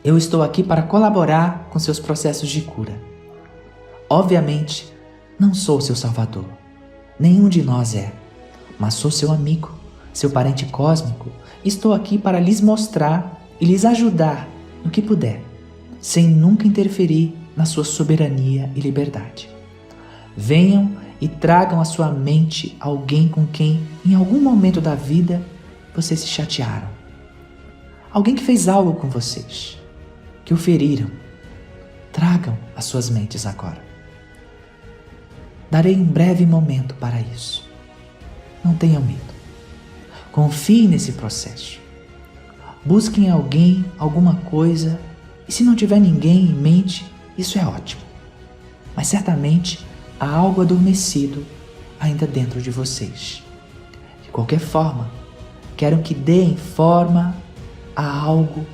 S1: Eu estou aqui para colaborar com seus processos de cura. Obviamente, não sou seu salvador. Nenhum de nós é. Mas sou seu amigo, seu parente cósmico. Estou aqui para lhes mostrar e lhes ajudar no que puder, sem nunca interferir na sua soberania e liberdade. Venham e tragam à sua mente alguém com quem, em algum momento da vida, vocês se chatearam. Alguém que fez algo com vocês, que o feriram. Tragam às suas mentes agora. Darei um breve momento para isso. Não tenham medo. Confiem nesse processo. Busquem alguém, alguma coisa, e se não tiver ninguém em mente, isso é ótimo. Mas certamente há algo adormecido ainda dentro de vocês. De qualquer forma, quero que deem forma a algo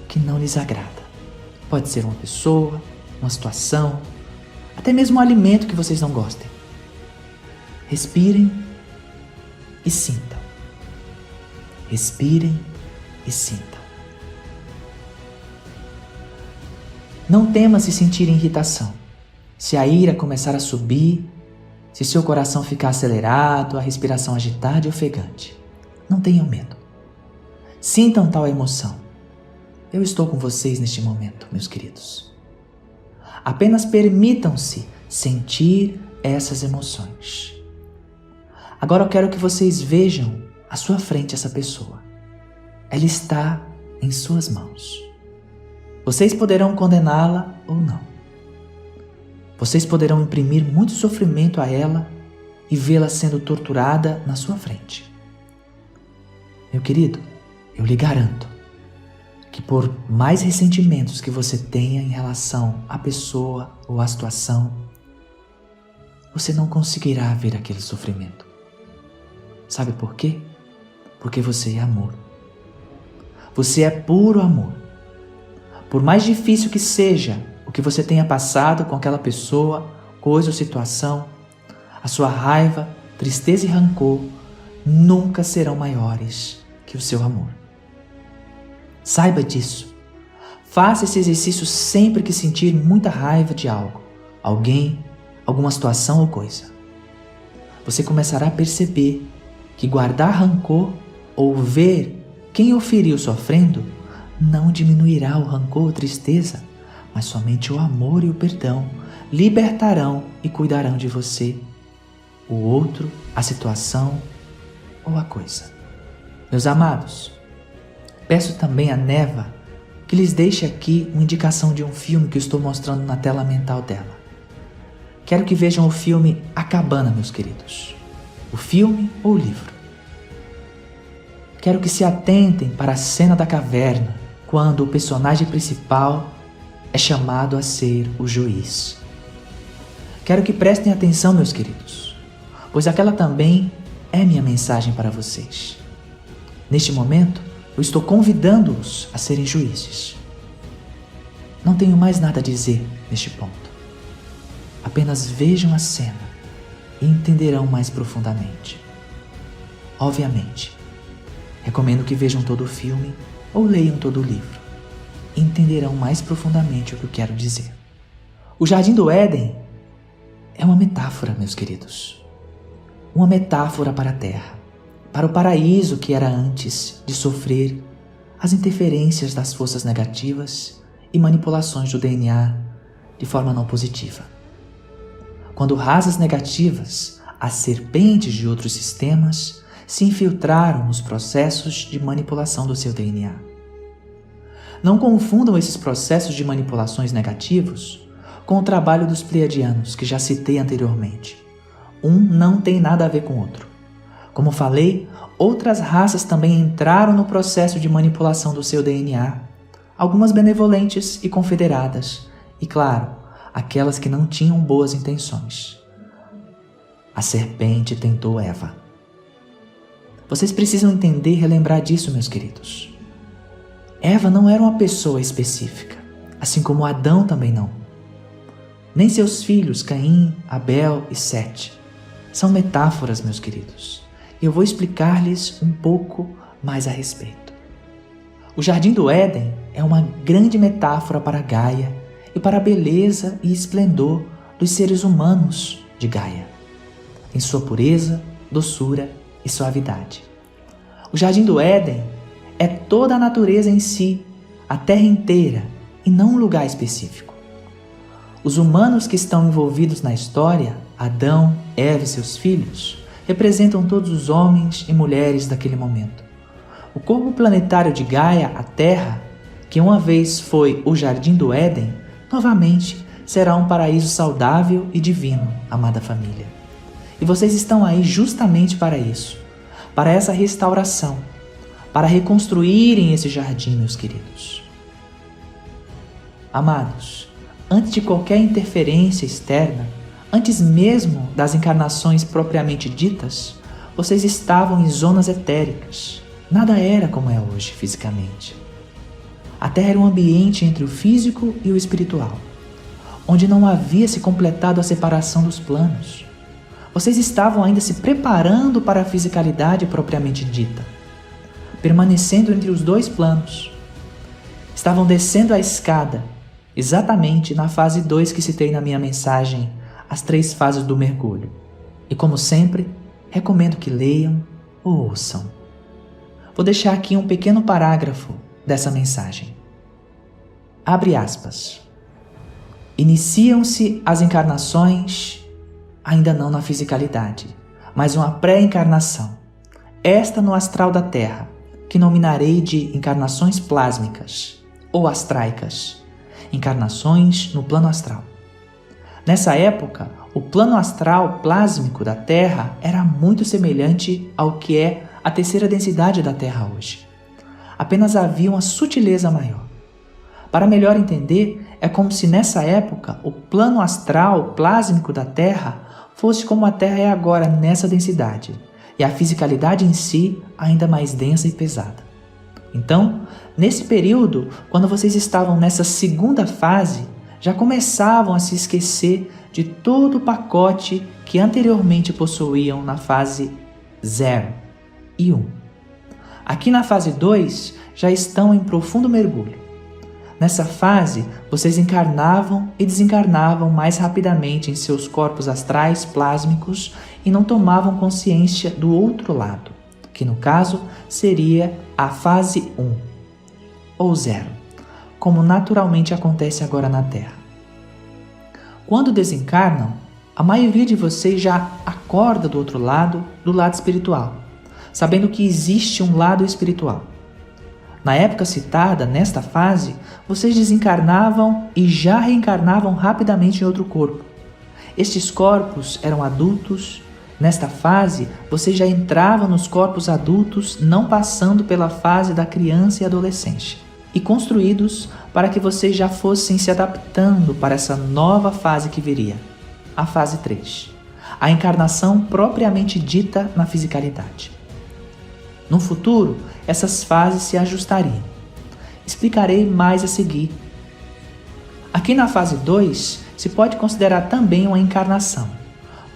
S1: que não lhes agrada. Pode ser uma pessoa, uma situação, até mesmo um alimento que vocês não gostem. Respirem e sintam. Respirem e sintam. Não tema se sentir irritação. Se a ira começar a subir, se seu coração ficar acelerado, a respiração agitada e ofegante. Não tenham medo. Sintam tal emoção. Eu estou com vocês neste momento, meus queridos. Apenas permitam-se sentir essas emoções. Agora eu quero que vocês vejam à sua frente essa pessoa. Ela está em suas mãos. Vocês poderão condená-la ou não. Vocês poderão imprimir muito sofrimento a ela e vê-la sendo torturada na sua frente. Meu querido, eu lhe garanto que por mais ressentimentos que você tenha em relação à pessoa ou à situação, você não conseguirá ver aquele sofrimento. Sabe por quê? Porque você é amor. Você é puro amor. Por mais difícil que seja o que você tenha passado com aquela pessoa, coisa ou situação, a sua raiva, tristeza e rancor nunca serão maiores que o seu amor. Saiba disso. Faça esse exercício sempre que sentir muita raiva de algo, alguém, alguma situação ou coisa. Você começará a perceber que guardar rancor ou ver quem o feriu sofrendo não diminuirá o rancor ou tristeza, mas somente o amor e o perdão libertarão e cuidarão de você, o outro, a situação ou a coisa. Meus amados, peço também a Neva que lhes deixe aqui uma indicação de um filme que eu estou mostrando na tela mental dela. Quero que vejam o filme A Cabana, meus queridos. O filme ou o livro. Quero que se atentem para a cena da caverna, quando o personagem principal é chamado a ser o juiz. Quero que prestem atenção, meus queridos, pois aquela também é minha mensagem para vocês. Neste momento, eu estou convidando-os a serem juízes. Não tenho mais nada a dizer neste ponto. Apenas vejam a cena e entenderão mais profundamente. Obviamente, recomendo que vejam todo o filme ou leiam todo o livro. E entenderão mais profundamente o que eu quero dizer. O Jardim do Éden é uma metáfora, meus queridos. Uma metáfora para a terra, para o paraíso que era antes de sofrer as interferências das forças negativas e manipulações do DNA de forma não positiva. Quando rasas negativas, as serpentes de outros sistemas se infiltraram nos processos de manipulação do seu DNA. Não confundam esses processos de manipulações negativos com o trabalho dos pleiadianos, que já citei anteriormente. Um não tem nada a ver com o outro. Como falei, outras raças também entraram no processo de manipulação do seu DNA, algumas benevolentes e confederadas, e claro, aquelas que não tinham boas intenções. A serpente tentou Eva. Vocês precisam entender e relembrar disso, meus queridos. Eva não era uma pessoa específica, assim como Adão também não. Nem seus filhos, Caim, Abel e Sete. São metáforas, meus queridos. Eu vou explicar-lhes um pouco mais a respeito. O Jardim do Éden é uma grande metáfora para Gaia e para a beleza e esplendor dos seres humanos de Gaia, em sua pureza, doçura e suavidade. O Jardim do Éden é toda a natureza em si, a terra inteira, e não um lugar específico. Os humanos que estão envolvidos na história, Adão, Eva e seus filhos, representam todos os homens e mulheres daquele momento. O corpo planetário de Gaia, a Terra, que uma vez foi o Jardim do Éden, novamente será um paraíso saudável e divino, amada família. E vocês estão aí justamente para isso, para essa restauração, para reconstruírem esse jardim, meus queridos. Amados, antes de qualquer interferência externa, antes mesmo das encarnações propriamente ditas, vocês estavam em zonas etéricas. Nada era como é hoje fisicamente. A Terra era um ambiente entre o físico e o espiritual, onde não havia se completado a separação dos planos. Vocês estavam ainda se preparando para a fisicalidade propriamente dita, permanecendo entre os dois planos. Estavam descendo a escada, exatamente na fase 2 que citei na minha mensagem, as 3 fases do mergulho. E como sempre, recomendo que leiam ou ouçam. Vou deixar aqui um pequeno parágrafo dessa mensagem. Abre aspas. Iniciam-se as encarnações, ainda não na fisicalidade, mas uma pré-encarnação. Esta no astral da Terra, que nominarei de encarnações plásmicas ou astraicas, encarnações no plano astral. Nessa época, o plano astral plásmico da Terra era muito semelhante ao que é a terceira densidade da Terra hoje. Apenas havia uma sutileza maior. Para melhor entender, é como se nessa época o plano astral plásmico da Terra fosse como a Terra é agora nessa densidade, e a fisicalidade em si ainda mais densa e pesada. Então, nesse período, quando vocês estavam nessa segunda fase, já começavam a se esquecer de todo o pacote que anteriormente possuíam na fase 0 e 1. Aqui na fase 2, já estão em profundo mergulho. Nessa fase, vocês encarnavam e desencarnavam mais rapidamente em seus corpos astrais plásmicos e não tomavam consciência do outro lado, que no caso seria a fase 1 ou 0, como naturalmente acontece agora na Terra. Quando desencarnam, a maioria de vocês já acorda do outro lado, do lado espiritual, sabendo que existe um lado espiritual. Na época citada, nesta fase, vocês desencarnavam e já reencarnavam rapidamente em outro corpo. Estes corpos eram adultos. Nesta fase, vocês já entravam nos corpos adultos, não passando pela fase da criança e adolescência, e construídos para que vocês já fossem se adaptando para essa nova fase que viria, a fase 3, a encarnação propriamente dita na fisicalidade. No futuro, essas fases se ajustariam. Explicarei mais a seguir. Aqui na fase 2, se pode considerar também uma encarnação,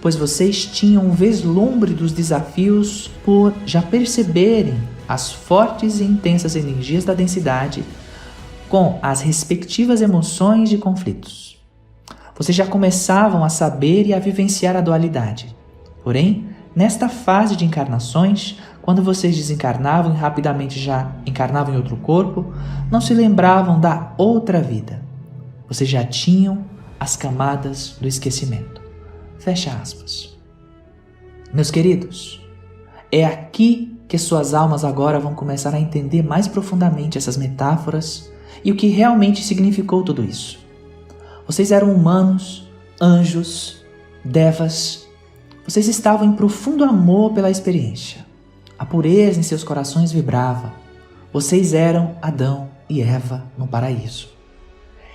S1: pois vocês tinham um vislumbre dos desafios por já perceberem as fortes e intensas energias da densidade com as respectivas emoções de conflitos. Vocês já começavam a saber e a vivenciar a dualidade. Porém, nesta fase de encarnações, quando vocês desencarnavam e rapidamente já encarnavam em outro corpo, não se lembravam da outra vida. Vocês já tinham as camadas do esquecimento. Fecha aspas. Meus queridos, é aqui que suas almas agora vão começar a entender mais profundamente essas metáforas e o que realmente significou tudo isso. Vocês eram humanos, anjos, devas. Vocês estavam em profundo amor pela experiência. A pureza em seus corações vibrava. Vocês eram Adão e Eva no paraíso.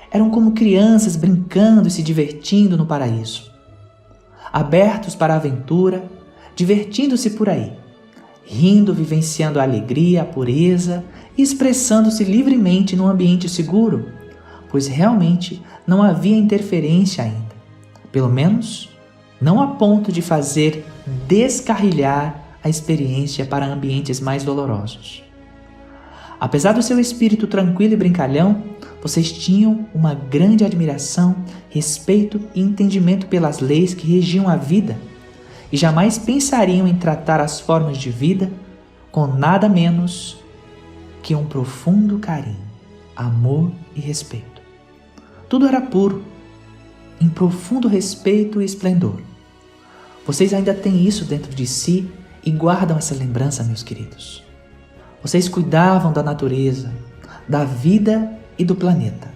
S1: Eram como crianças brincando e se divertindo no paraíso. Abertos para a aventura, divertindo-se por aí, rindo, vivenciando a alegria, a pureza e expressando-se livremente num ambiente seguro, pois realmente não havia interferência ainda. Pelo menos, não a ponto de fazer descarrilhar a experiência para ambientes mais dolorosos. Apesar do seu espírito tranquilo e brincalhão, vocês tinham uma grande admiração, respeito e entendimento pelas leis que regiam a vida e jamais pensariam em tratar as formas de vida com nada menos que um profundo carinho, amor e respeito. Tudo era puro, em profundo respeito e esplendor. Vocês ainda têm isso dentro de si e guardam essa lembrança, meus queridos. Vocês cuidavam da natureza, da vida e do planeta,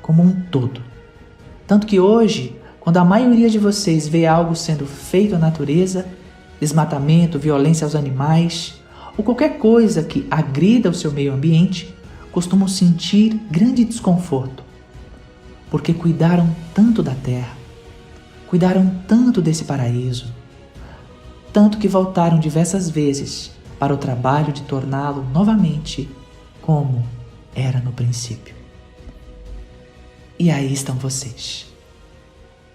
S1: como um todo. Tanto que hoje, quando a maioria de vocês vê algo sendo feito à natureza, desmatamento, violência aos animais, ou qualquer coisa que agrida o seu meio ambiente, costumam sentir grande desconforto, porque cuidaram tanto da terra, cuidaram tanto desse paraíso, tanto que voltaram diversas vezes para o trabalho de torná-lo novamente como era no princípio. E aí estão vocês.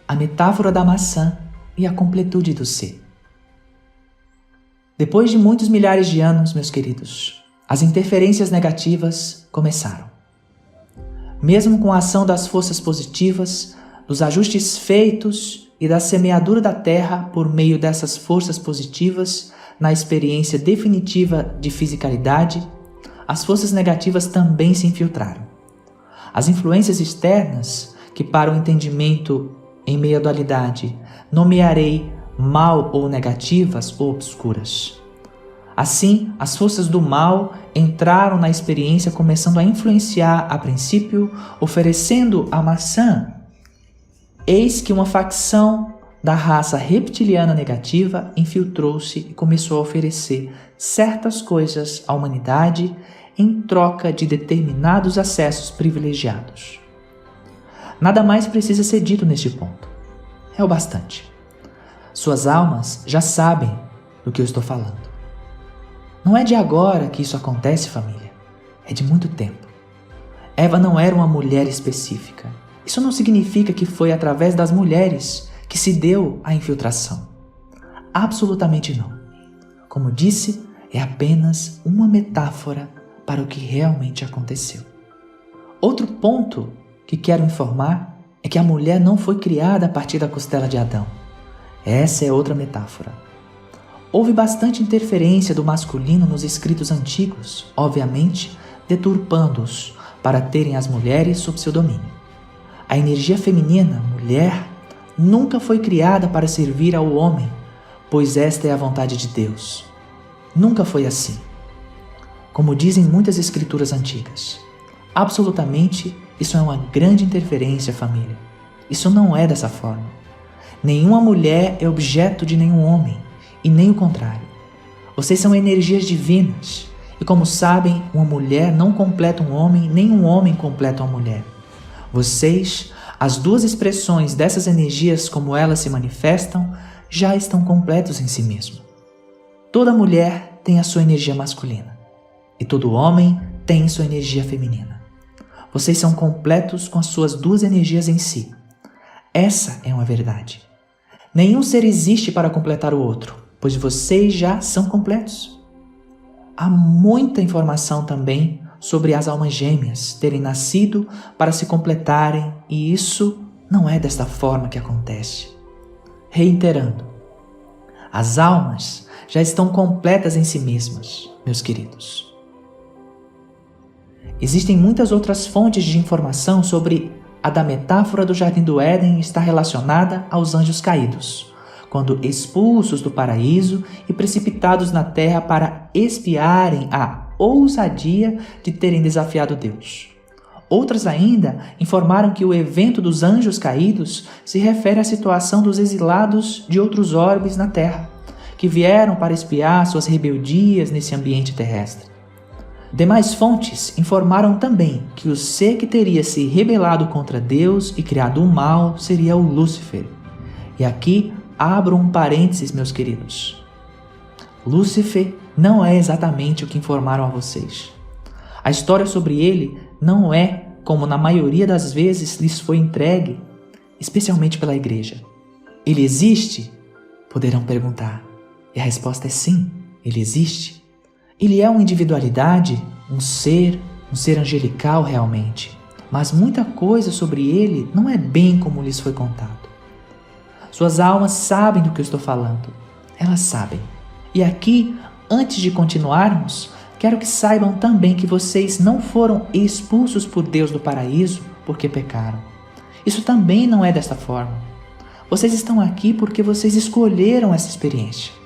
S1: A metáfora da maçã e a completude do ser. Depois de muitos milhares de anos, meus queridos, as interferências negativas começaram. Mesmo com a ação das forças positivas, dos ajustes feitos e da semeadura da terra por meio dessas forças positivas, na experiência definitiva de fisicalidade, as forças negativas também se infiltraram. As influências externas, que para o entendimento em meio à dualidade nomearei mal ou negativas ou obscuras. Assim, as forças do mal entraram na experiência, começando a influenciar a princípio, oferecendo a maçã. Eis que uma facção da raça reptiliana negativa infiltrou-se e começou a oferecer certas coisas à humanidade em troca de determinados acessos privilegiados. Nada mais precisa ser dito neste ponto. É o bastante. Suas almas já sabem do que eu estou falando. Não é de agora que isso acontece, família. É de muito tempo. Eva não era uma mulher específica. Isso não significa que foi através das mulheres que se deu a infiltração. Absolutamente não. Como disse, é apenas uma metáfora para o que realmente aconteceu. Outro ponto que quero informar é que a mulher não foi criada a partir da costela de Adão. Essa é outra metáfora. Houve bastante interferência do masculino nos escritos antigos, obviamente deturpando-os para terem as mulheres sob seu domínio. A energia feminina, mulher, nunca foi criada para servir ao homem, pois esta é a vontade de Deus. Nunca foi assim. Como dizem muitas escrituras antigas. Absolutamente, isso é uma grande interferência, família. Isso não é dessa forma. Nenhuma mulher é objeto de nenhum homem, e nem o contrário. Vocês são energias divinas, e como sabem, uma mulher não completa um homem, nem um homem completa uma mulher. Vocês, as duas expressões dessas energias como elas se manifestam, já estão completos em si mesmo. Toda mulher tem a sua energia masculina, e todo homem tem sua energia feminina. Vocês são completos com as suas duas energias em si. Essa é uma verdade. Nenhum ser existe para completar o outro, pois vocês já são completos. Há muita informação também sobre as almas gêmeas terem nascido para se completarem, e isso não é desta forma que acontece. Reiterando, as almas já estão completas em si mesmas, meus queridos. Existem muitas outras fontes de informação sobre a da metáfora do Jardim do Éden está relacionada aos anjos caídos, quando expulsos do paraíso e precipitados na terra para expiarem a ousadia de terem desafiado Deus. Outras ainda informaram que o evento dos anjos caídos se refere à situação dos exilados de outros orbes na terra, que vieram para expiar suas rebeldias nesse ambiente terrestre. Demais fontes informaram também que o ser que teria se rebelado contra Deus e criado o mal seria o Lúcifer. E aqui abro um parênteses, meus queridos. Lúcifer não é exatamente o que informaram a vocês. A história sobre ele não é como na maioria das vezes lhes foi entregue, especialmente pela igreja. Ele existe? Poderão perguntar. E a resposta é sim, ele existe. Ele é uma individualidade, um ser angelical realmente, mas muita coisa sobre ele não é bem como lhes foi contado. Suas almas sabem do que eu estou falando, elas sabem. E aqui, antes de continuarmos, quero que saibam também que vocês não foram expulsos por Deus do paraíso porque pecaram. Isso também não é desta forma. Vocês estão aqui porque vocês escolheram essa experiência.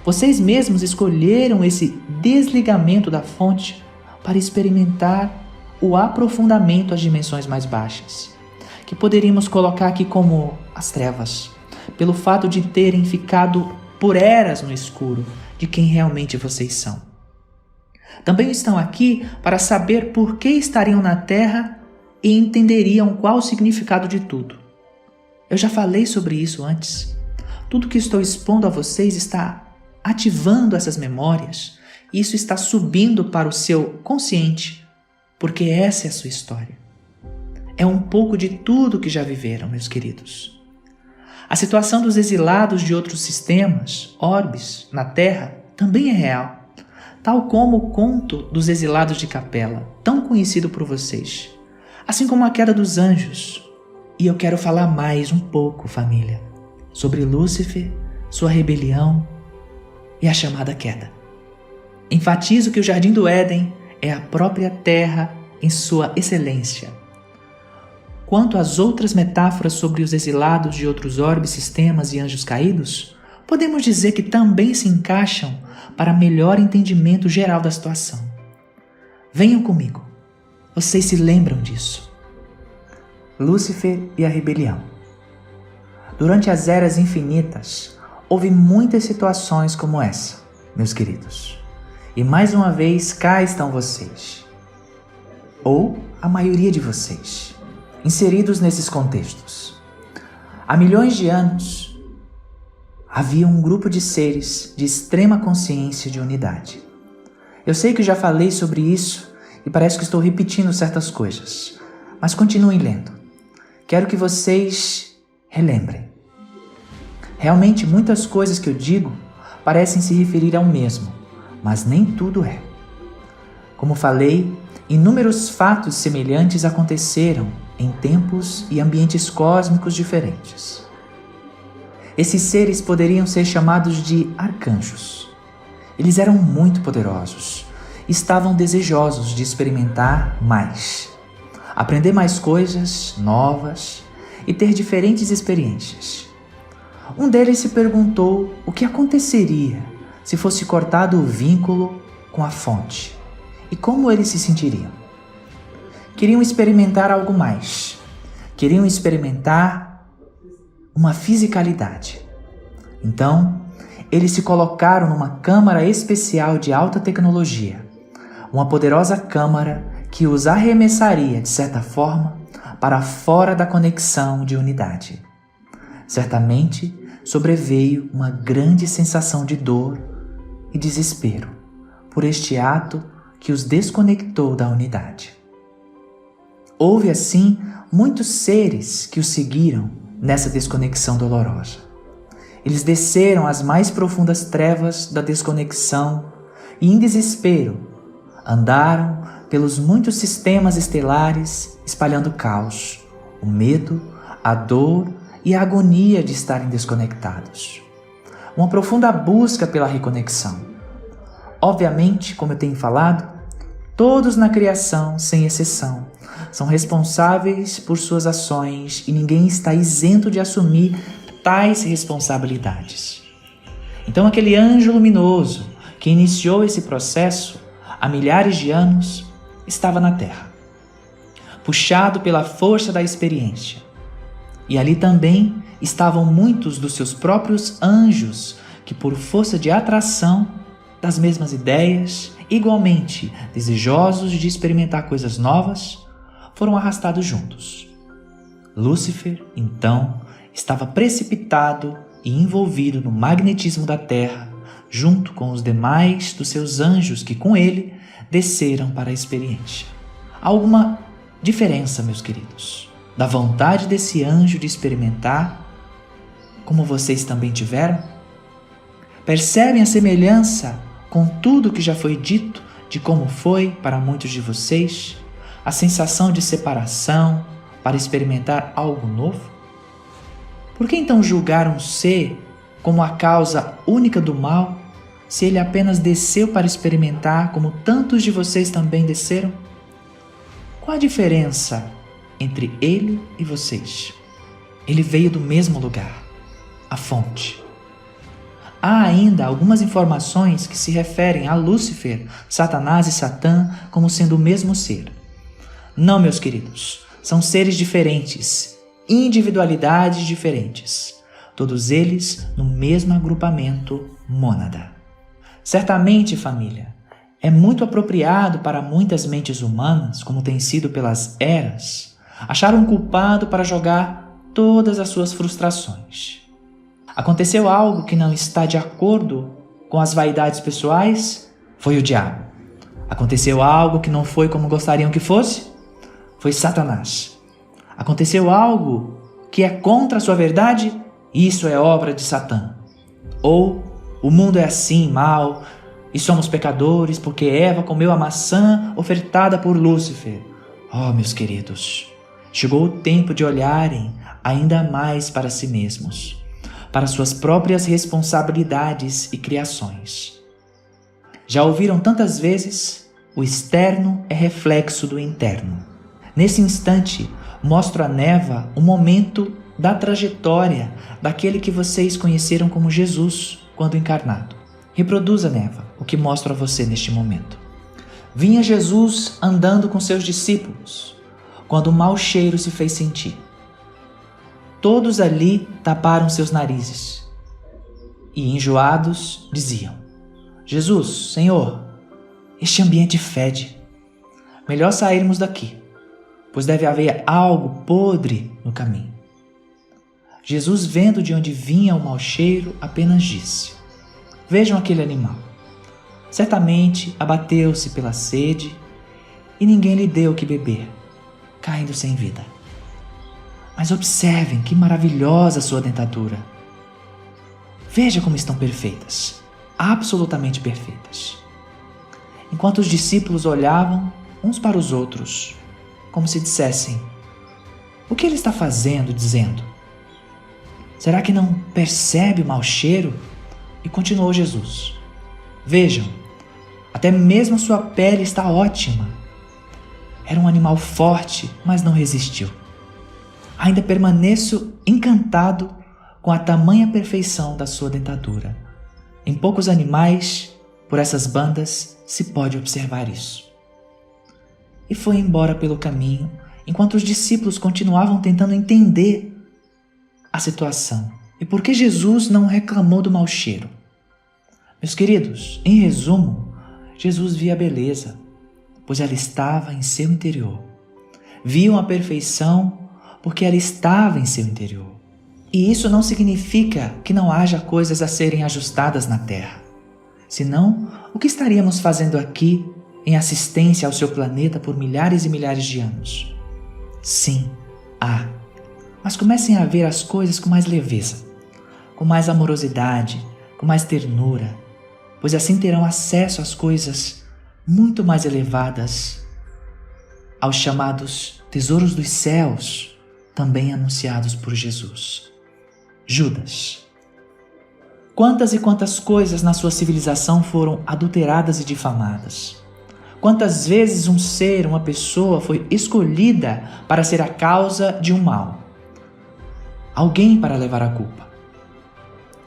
S1: Vocês mesmos escolheram esse desligamento da fonte para experimentar o aprofundamento às dimensões mais baixas, que poderíamos colocar aqui como as trevas, pelo fato de terem ficado por eras no escuro de quem realmente vocês são. Também estão aqui para saber por que estariam na Terra e entenderiam qual o significado de tudo. Eu já falei sobre isso antes. Tudo que estou expondo a vocês está ativando essas memórias, e isso está subindo para o seu consciente, porque essa é a sua história. É um pouco de tudo que já viveram, meus queridos. A situação dos exilados de outros sistemas, orbes, na Terra, também é real, tal como o conto dos exilados de Capela, tão conhecido por vocês, assim como a queda dos anjos. E eu quero falar mais um pouco, família, sobre Lúcifer, sua rebelião e a chamada queda. Enfatizo que o Jardim do Éden é a própria Terra em sua excelência. Quanto às outras metáforas sobre os exilados de outros orbes, sistemas e anjos caídos, podemos dizer que também se encaixam para melhor entendimento geral da situação. Venham comigo, vocês se lembram disso. Lúcifer e a rebelião. Durante as eras infinitas, houve muitas situações como essa, meus queridos. E mais uma vez cá estão vocês, ou a maioria de vocês, inseridos nesses contextos. Há milhões de anos, havia um grupo de seres de extrema consciência de unidade. Eu sei que já falei sobre isso e parece que estou repetindo certas coisas, mas continuem lendo. Quero que vocês relembrem. Realmente, muitas coisas que eu digo parecem se referir ao mesmo, mas nem tudo é. Como falei, inúmeros fatos semelhantes aconteceram em tempos e ambientes cósmicos diferentes. Esses seres poderiam ser chamados de arcanjos. Eles eram muito poderosos, estavam desejosos de experimentar mais, aprender mais coisas novas e ter diferentes experiências. Um deles se perguntou o que aconteceria se fosse cortado o vínculo com a fonte e como eles se sentiriam. Queriam experimentar algo mais. Queriam experimentar uma fisicalidade. Então, eles se colocaram numa câmara especial de alta tecnologia, uma poderosa câmara que os arremessaria, de certa forma, para fora da conexão de unidade. Certamente, sobreveio uma grande sensação de dor e desespero por este ato que os desconectou da unidade. Houve, assim, muitos seres que os seguiram nessa desconexão dolorosa. Eles desceram às mais profundas trevas da desconexão e, em desespero, andaram pelos muitos sistemas estelares espalhando caos, o medo, a dor e a agonia de estarem desconectados. Uma profunda busca pela reconexão. Obviamente, como eu tenho falado, todos na criação, sem exceção, são responsáveis por suas ações e ninguém está isento de assumir tais responsabilidades. Então, aquele anjo luminoso que iniciou esse processo há milhares de anos estava na Terra, puxado pela força da experiência. E ali também estavam muitos dos seus próprios anjos que, por força de atração das mesmas ideias, igualmente desejosos de experimentar coisas novas, foram arrastados juntos. Lúcifer, então, estava precipitado e envolvido no magnetismo da Terra, junto com os demais dos seus anjos que com ele desceram para a experiência. Há alguma diferença, meus queridos, da vontade desse anjo de experimentar, como vocês também tiveram? Percebem a semelhança com tudo que já foi dito de como foi para muitos de vocês? A sensação de separação para experimentar algo novo? Por que então julgar um ser como a causa única do mal, se ele apenas desceu para experimentar como tantos de vocês também desceram? Qual a diferença entre ele e vocês? Ele veio do mesmo lugar, a fonte. Há ainda algumas informações que se referem a Lúcifer, Satanás e Satã como sendo o mesmo ser. Não, meus queridos, são seres diferentes, individualidades diferentes, todos eles no mesmo agrupamento mônada. Certamente, família, é muito apropriado para muitas mentes humanas, como tem sido pelas eras, achar um culpado para jogar todas as suas frustrações. Aconteceu algo que não está de acordo com as vaidades pessoais? Foi o diabo. Aconteceu algo que não foi como gostariam que fosse? Foi Satanás. Aconteceu algo que é contra a sua verdade? Isso é obra de Satã. Ou o mundo é assim, mau, e somos pecadores porque Eva comeu a maçã ofertada por Lúcifer. Oh, meus queridos, chegou o tempo de olharem ainda mais para si mesmos, para suas próprias responsabilidades e criações. Já ouviram tantas vezes? O externo é reflexo do interno. Nesse instante, mostro a Neva um momento da trajetória daquele que vocês conheceram como Jesus quando encarnado. Reproduza, Neva, o que mostro a você neste momento. Vinha Jesus andando com seus discípulos, quando o mau cheiro se fez sentir. Todos ali taparam seus narizes e, enjoados, diziam: Jesus, Senhor, este ambiente fede. Melhor sairmos daqui, pois deve haver algo podre no caminho. Jesus, vendo de onde vinha o mau cheiro, apenas disse: Vejam aquele animal. Certamente abateu-se pela sede e ninguém lhe deu o que beber, caindo sem vida. Mas observem que maravilhosa sua dentadura. Veja como estão perfeitas, absolutamente perfeitas. Enquanto os discípulos olhavam uns para os outros, como se dissessem: O que ele está fazendo, dizendo? Será que não percebe o mau cheiro? E continuou Jesus: Vejam, até mesmo sua pele está ótima. Era um animal forte, mas não resistiu. Ainda permaneço encantado com a tamanha perfeição da sua dentadura. Em poucos animais, por essas bandas, se pode observar isso. E foi embora pelo caminho, enquanto os discípulos continuavam tentando entender a situação e por que Jesus não reclamou do mau cheiro. Meus queridos, em resumo, Jesus via a beleza, pois ela estava em seu interior. Viam a perfeição porque ela estava em seu interior. E isso não significa que não haja coisas a serem ajustadas na terra. Senão, o que estaríamos fazendo aqui em assistência ao seu planeta por milhares e milhares de anos? Sim, há. Mas comecem a ver as coisas com mais leveza, com mais amorosidade, com mais ternura, pois assim terão acesso às coisas muito mais elevadas, aos chamados tesouros dos céus, também anunciados por Jesus. Judas. Quantas e quantas coisas na sua civilização foram adulteradas e difamadas? Quantas vezes um ser, uma pessoa foi escolhida para ser a causa de um mal? Alguém para levar a culpa.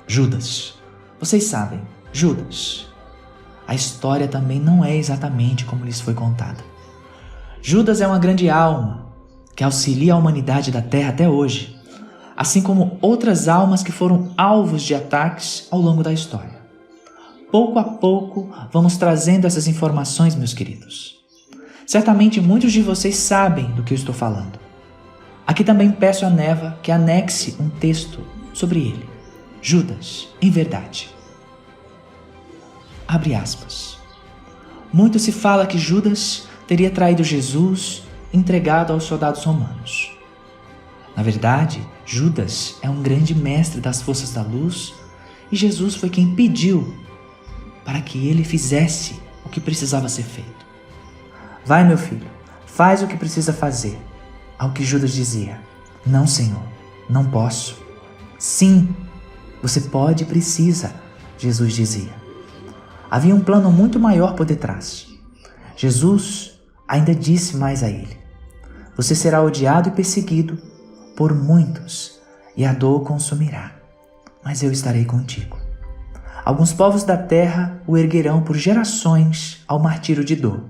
S1: Judas. Vocês sabem, Judas. A história também não é exatamente como lhes foi contada. Judas é uma grande alma que auxilia a humanidade da Terra até hoje, assim como outras almas que foram alvos de ataques ao longo da história. Pouco a pouco vamos trazendo essas informações, meus queridos. Certamente muitos de vocês sabem do que eu estou falando. Aqui também peço a Neva que anexe um texto sobre ele. Judas, em verdade. Abre aspas. Muito se fala que Judas teria traído Jesus e entregado aos soldados romanos. Na verdade, Judas é um grande mestre das forças da luz e Jesus foi quem pediu para que ele fizesse o que precisava ser feito. Vai, meu filho, faz o que precisa fazer. Ao que Judas dizia: Não, Senhor, não posso. Sim, você pode e precisa, Jesus dizia. Havia um plano muito maior por detrás. Jesus ainda disse mais a ele: Você será odiado e perseguido por muitos, e a dor o consumirá, mas eu estarei contigo. Alguns povos da terra o erguerão por gerações ao martírio de dor,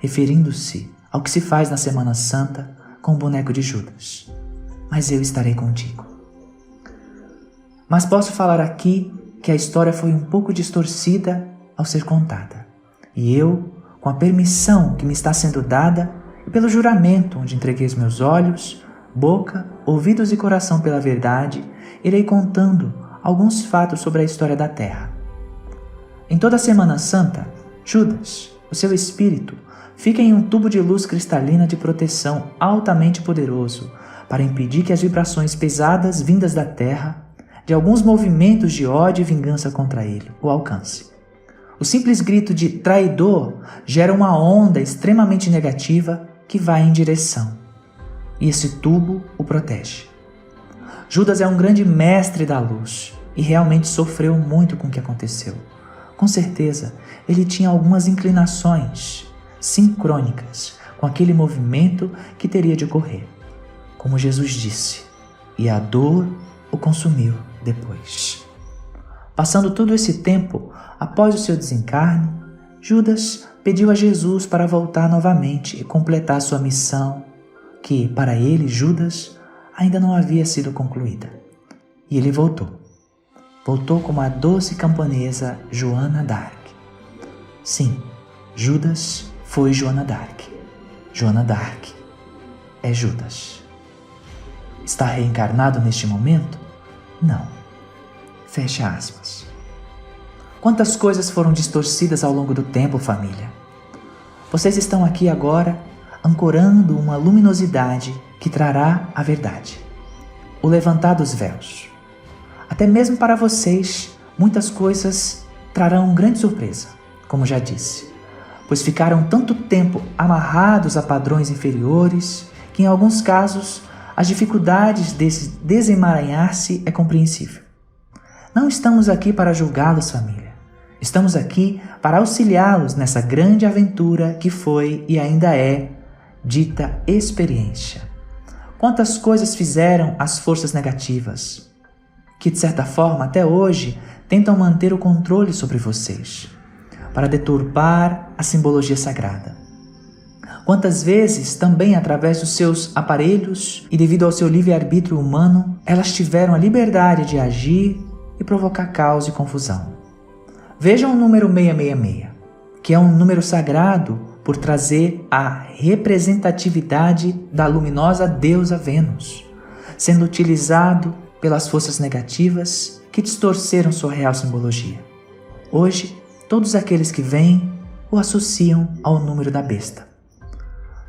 S1: referindo-se ao que se faz na Semana Santa com o boneco de Judas. Mas eu estarei contigo. Mas posso falar aqui que a história foi um pouco distorcida ao ser contada. E eu, com a permissão que me está sendo dada e pelo juramento onde entreguei os meus olhos, boca, ouvidos e coração pela verdade, irei contando alguns fatos sobre a história da Terra. Em toda a Semana Santa, Judas, O seu espírito fica em um tubo de luz cristalina de proteção altamente poderoso para impedir que as vibrações pesadas vindas da Terra, de alguns movimentos de ódio e vingança contra ele, o alcance. O simples grito de traidor gera uma onda extremamente negativa que vai em direção, e esse tubo o protege. Judas é um grande mestre da luz e realmente sofreu muito com o que aconteceu. Com certeza, ele tinha algumas inclinações sincrônicas com aquele movimento que teria de ocorrer. Como Jesus disse, e a dor o consumiu depois. Passando todo esse tempo, após o seu desencarne, Judas pediu a Jesus para voltar novamente e completar sua missão, que, para ele, Judas, ainda não havia sido concluída. E ele voltou. Voltou como a doce camponesa Joana d'Arc. Sim, Judas foi Joana d'Arc. Joana d'Arc é Judas. Está reencarnado neste momento? Não. Fecha aspas. Quantas coisas foram distorcidas ao longo do tempo, família? Vocês estão aqui agora ancorando uma luminosidade que trará a verdade. O levantar dos véus. Até mesmo para vocês, muitas coisas trarão grande surpresa, como já disse, pois ficaram tanto tempo amarrados a padrões inferiores que, em alguns casos, as dificuldades desse desemaranhar-se é compreensível. Não estamos aqui para julgá-los, família. Estamos aqui para auxiliá-los nessa grande aventura que foi e ainda é dita experiência. Quantas coisas fizeram as forças negativas, que de certa forma até hoje tentam manter o controle sobre vocês, para deturpar a simbologia sagrada. Quantas vezes, também através dos seus aparelhos e devido ao seu livre-arbítrio humano, elas tiveram a liberdade de agir e provocar caos e confusão. Vejam o número 666, que é um número sagrado por trazer a representatividade da luminosa deusa Vênus, sendo utilizado pelas forças negativas que distorceram sua real simbologia. Hoje, todos aqueles que vêm o associam ao número da besta.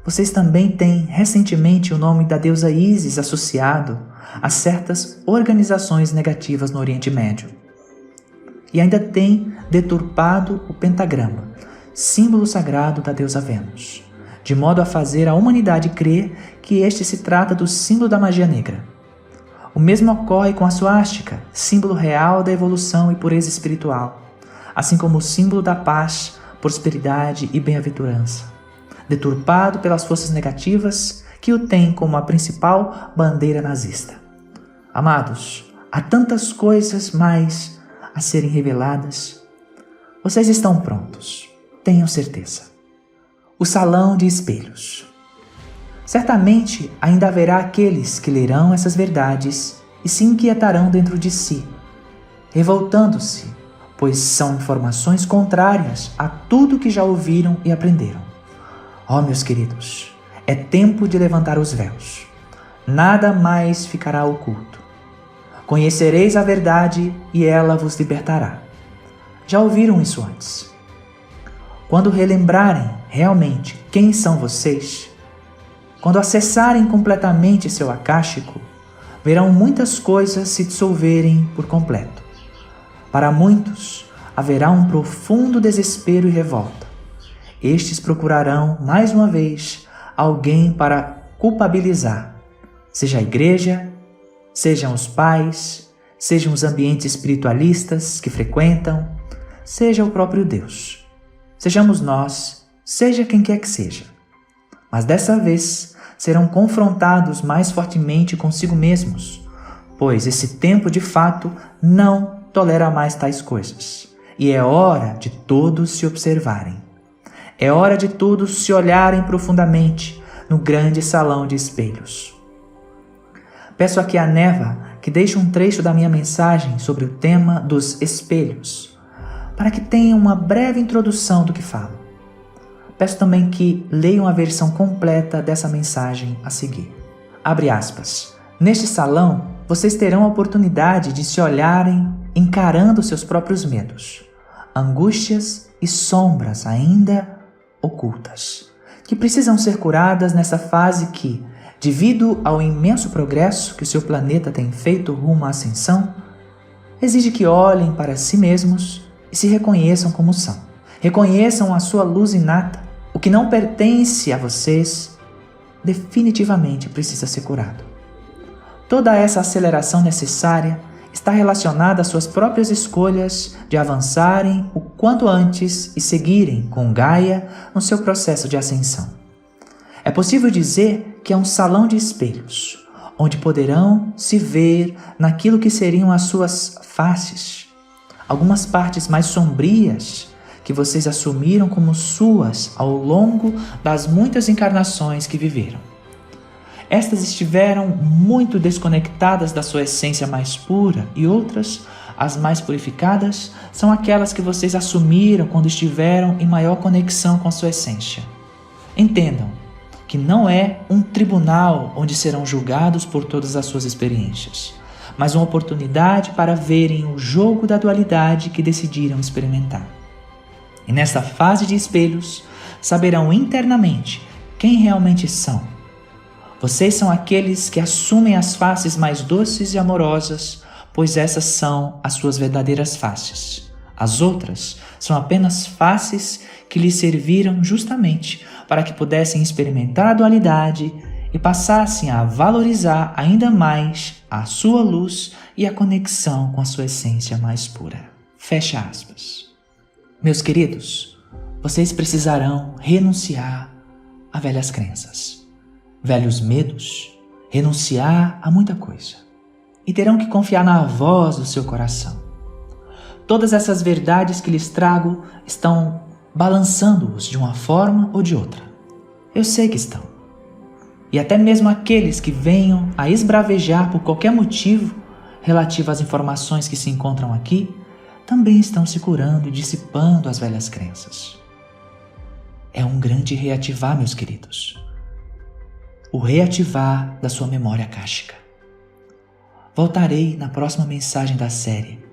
S1: Vocês também têm recentemente o nome da deusa Ísis associado a certas organizações negativas no Oriente Médio. E ainda tem deturpado o pentagrama, símbolo sagrado da deusa Vênus, de modo a fazer a humanidade crer que este se trata do símbolo da magia negra. O mesmo ocorre com a suástica, símbolo real da evolução e pureza espiritual, assim como o símbolo da paz, prosperidade e bem-aventurança, deturpado pelas forças negativas que o têm como a principal bandeira nazista. Amados, há tantas coisas mais a serem reveladas. Vocês estão prontos, tenham certeza. O salão de espelhos. Certamente ainda haverá aqueles que lerão essas verdades e se inquietarão dentro de si, revoltando-se, pois são informações contrárias a tudo que já ouviram e aprenderam. Oh, meus queridos, é tempo de levantar os véus. Nada mais ficará oculto. Conhecereis a verdade e ela vos libertará. Já ouviram isso antes? Quando relembrarem realmente quem são vocês, quando acessarem completamente seu acástico, verão muitas coisas se dissolverem por completo. Para muitos, haverá um profundo desespero e revolta. Estes procurarão, mais uma vez, alguém para culpabilizar, seja a igreja, sejam os pais, sejam os ambientes espiritualistas que frequentam, seja o próprio Deus. Sejamos nós, seja quem quer que seja. Mas dessa vez serão confrontados mais fortemente consigo mesmos, pois esse tempo de fato não tolera mais tais coisas. E é hora de todos se observarem. É hora de todos se olharem profundamente no grande salão de espelhos. Peço aqui a Neva que deixe um trecho da minha mensagem sobre o tema dos espelhos, para que tenham uma breve introdução do que falo. Peço também que leiam a versão completa dessa mensagem a seguir. Abre aspas. Neste salão, vocês terão a oportunidade de se olharem encarando seus próprios medos, angústias e sombras ainda ocultas, que precisam ser curadas nessa fase que, devido ao imenso progresso que o seu planeta tem feito rumo à ascensão, exige que olhem para si mesmos e se reconheçam como são. Reconheçam a sua luz inata. O que não pertence a vocês definitivamente precisa ser curado. Toda essa aceleração necessária está relacionada às suas próprias escolhas de avançarem o quanto antes e seguirem com Gaia no seu processo de ascensão. É possível dizer que é um salão de espelhos, onde poderão se ver naquilo que seriam as suas faces, algumas partes mais sombrias que vocês assumiram como suas ao longo das muitas encarnações que viveram. Estas estiveram muito desconectadas da sua essência mais pura e outras, as mais purificadas, são aquelas que vocês assumiram quando estiveram em maior conexão com a sua essência. Entendam que não é um tribunal onde serão julgados por todas as suas experiências, mas uma oportunidade para verem o jogo da dualidade que decidiram experimentar. E nesta fase de espelhos, saberão internamente quem realmente são. Vocês são aqueles que assumem as faces mais doces e amorosas, pois essas são as suas verdadeiras faces. As outras são apenas faces que lhes serviram justamente para que pudessem experimentar a dualidade e passassem a valorizar ainda mais a sua luz e a conexão com a sua essência mais pura. Fecha aspas. Meus queridos, vocês precisarão renunciar a velhas crenças, velhos medos, renunciar a muita coisa. E terão que confiar na voz do seu coração. Todas essas verdades que lhes trago estão balançando-os de uma forma ou de outra. Eu sei que estão. E até mesmo aqueles que venham a esbravejar por qualquer motivo relativo às informações que se encontram aqui, também estão se curando e dissipando as velhas crenças. É um grande reativar, meus queridos. O reativar da sua memória akáshica. Voltarei na próxima mensagem da série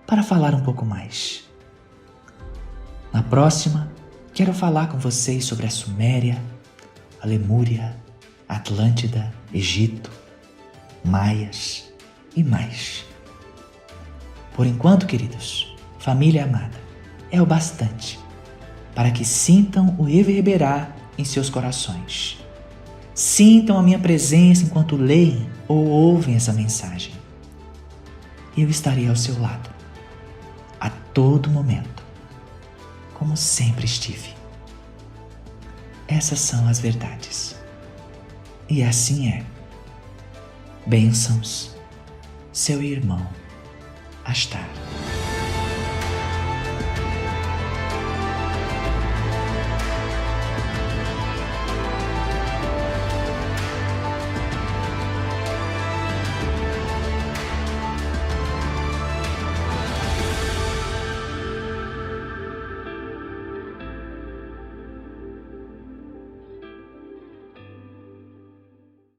S1: para falar um pouco mais. Na próxima, quero falar com vocês sobre a Suméria, a Lemúria, a Atlântida, Egito, Maias e mais. Por enquanto, queridos, família amada, é o bastante para que sintam o reverberar em seus corações. Sintam a minha presença enquanto leem ou ouvem essa mensagem. Eu estarei ao seu lado, a todo momento, como sempre estive. Essas são as verdades. E assim é. Bênçãos, seu irmão Astar.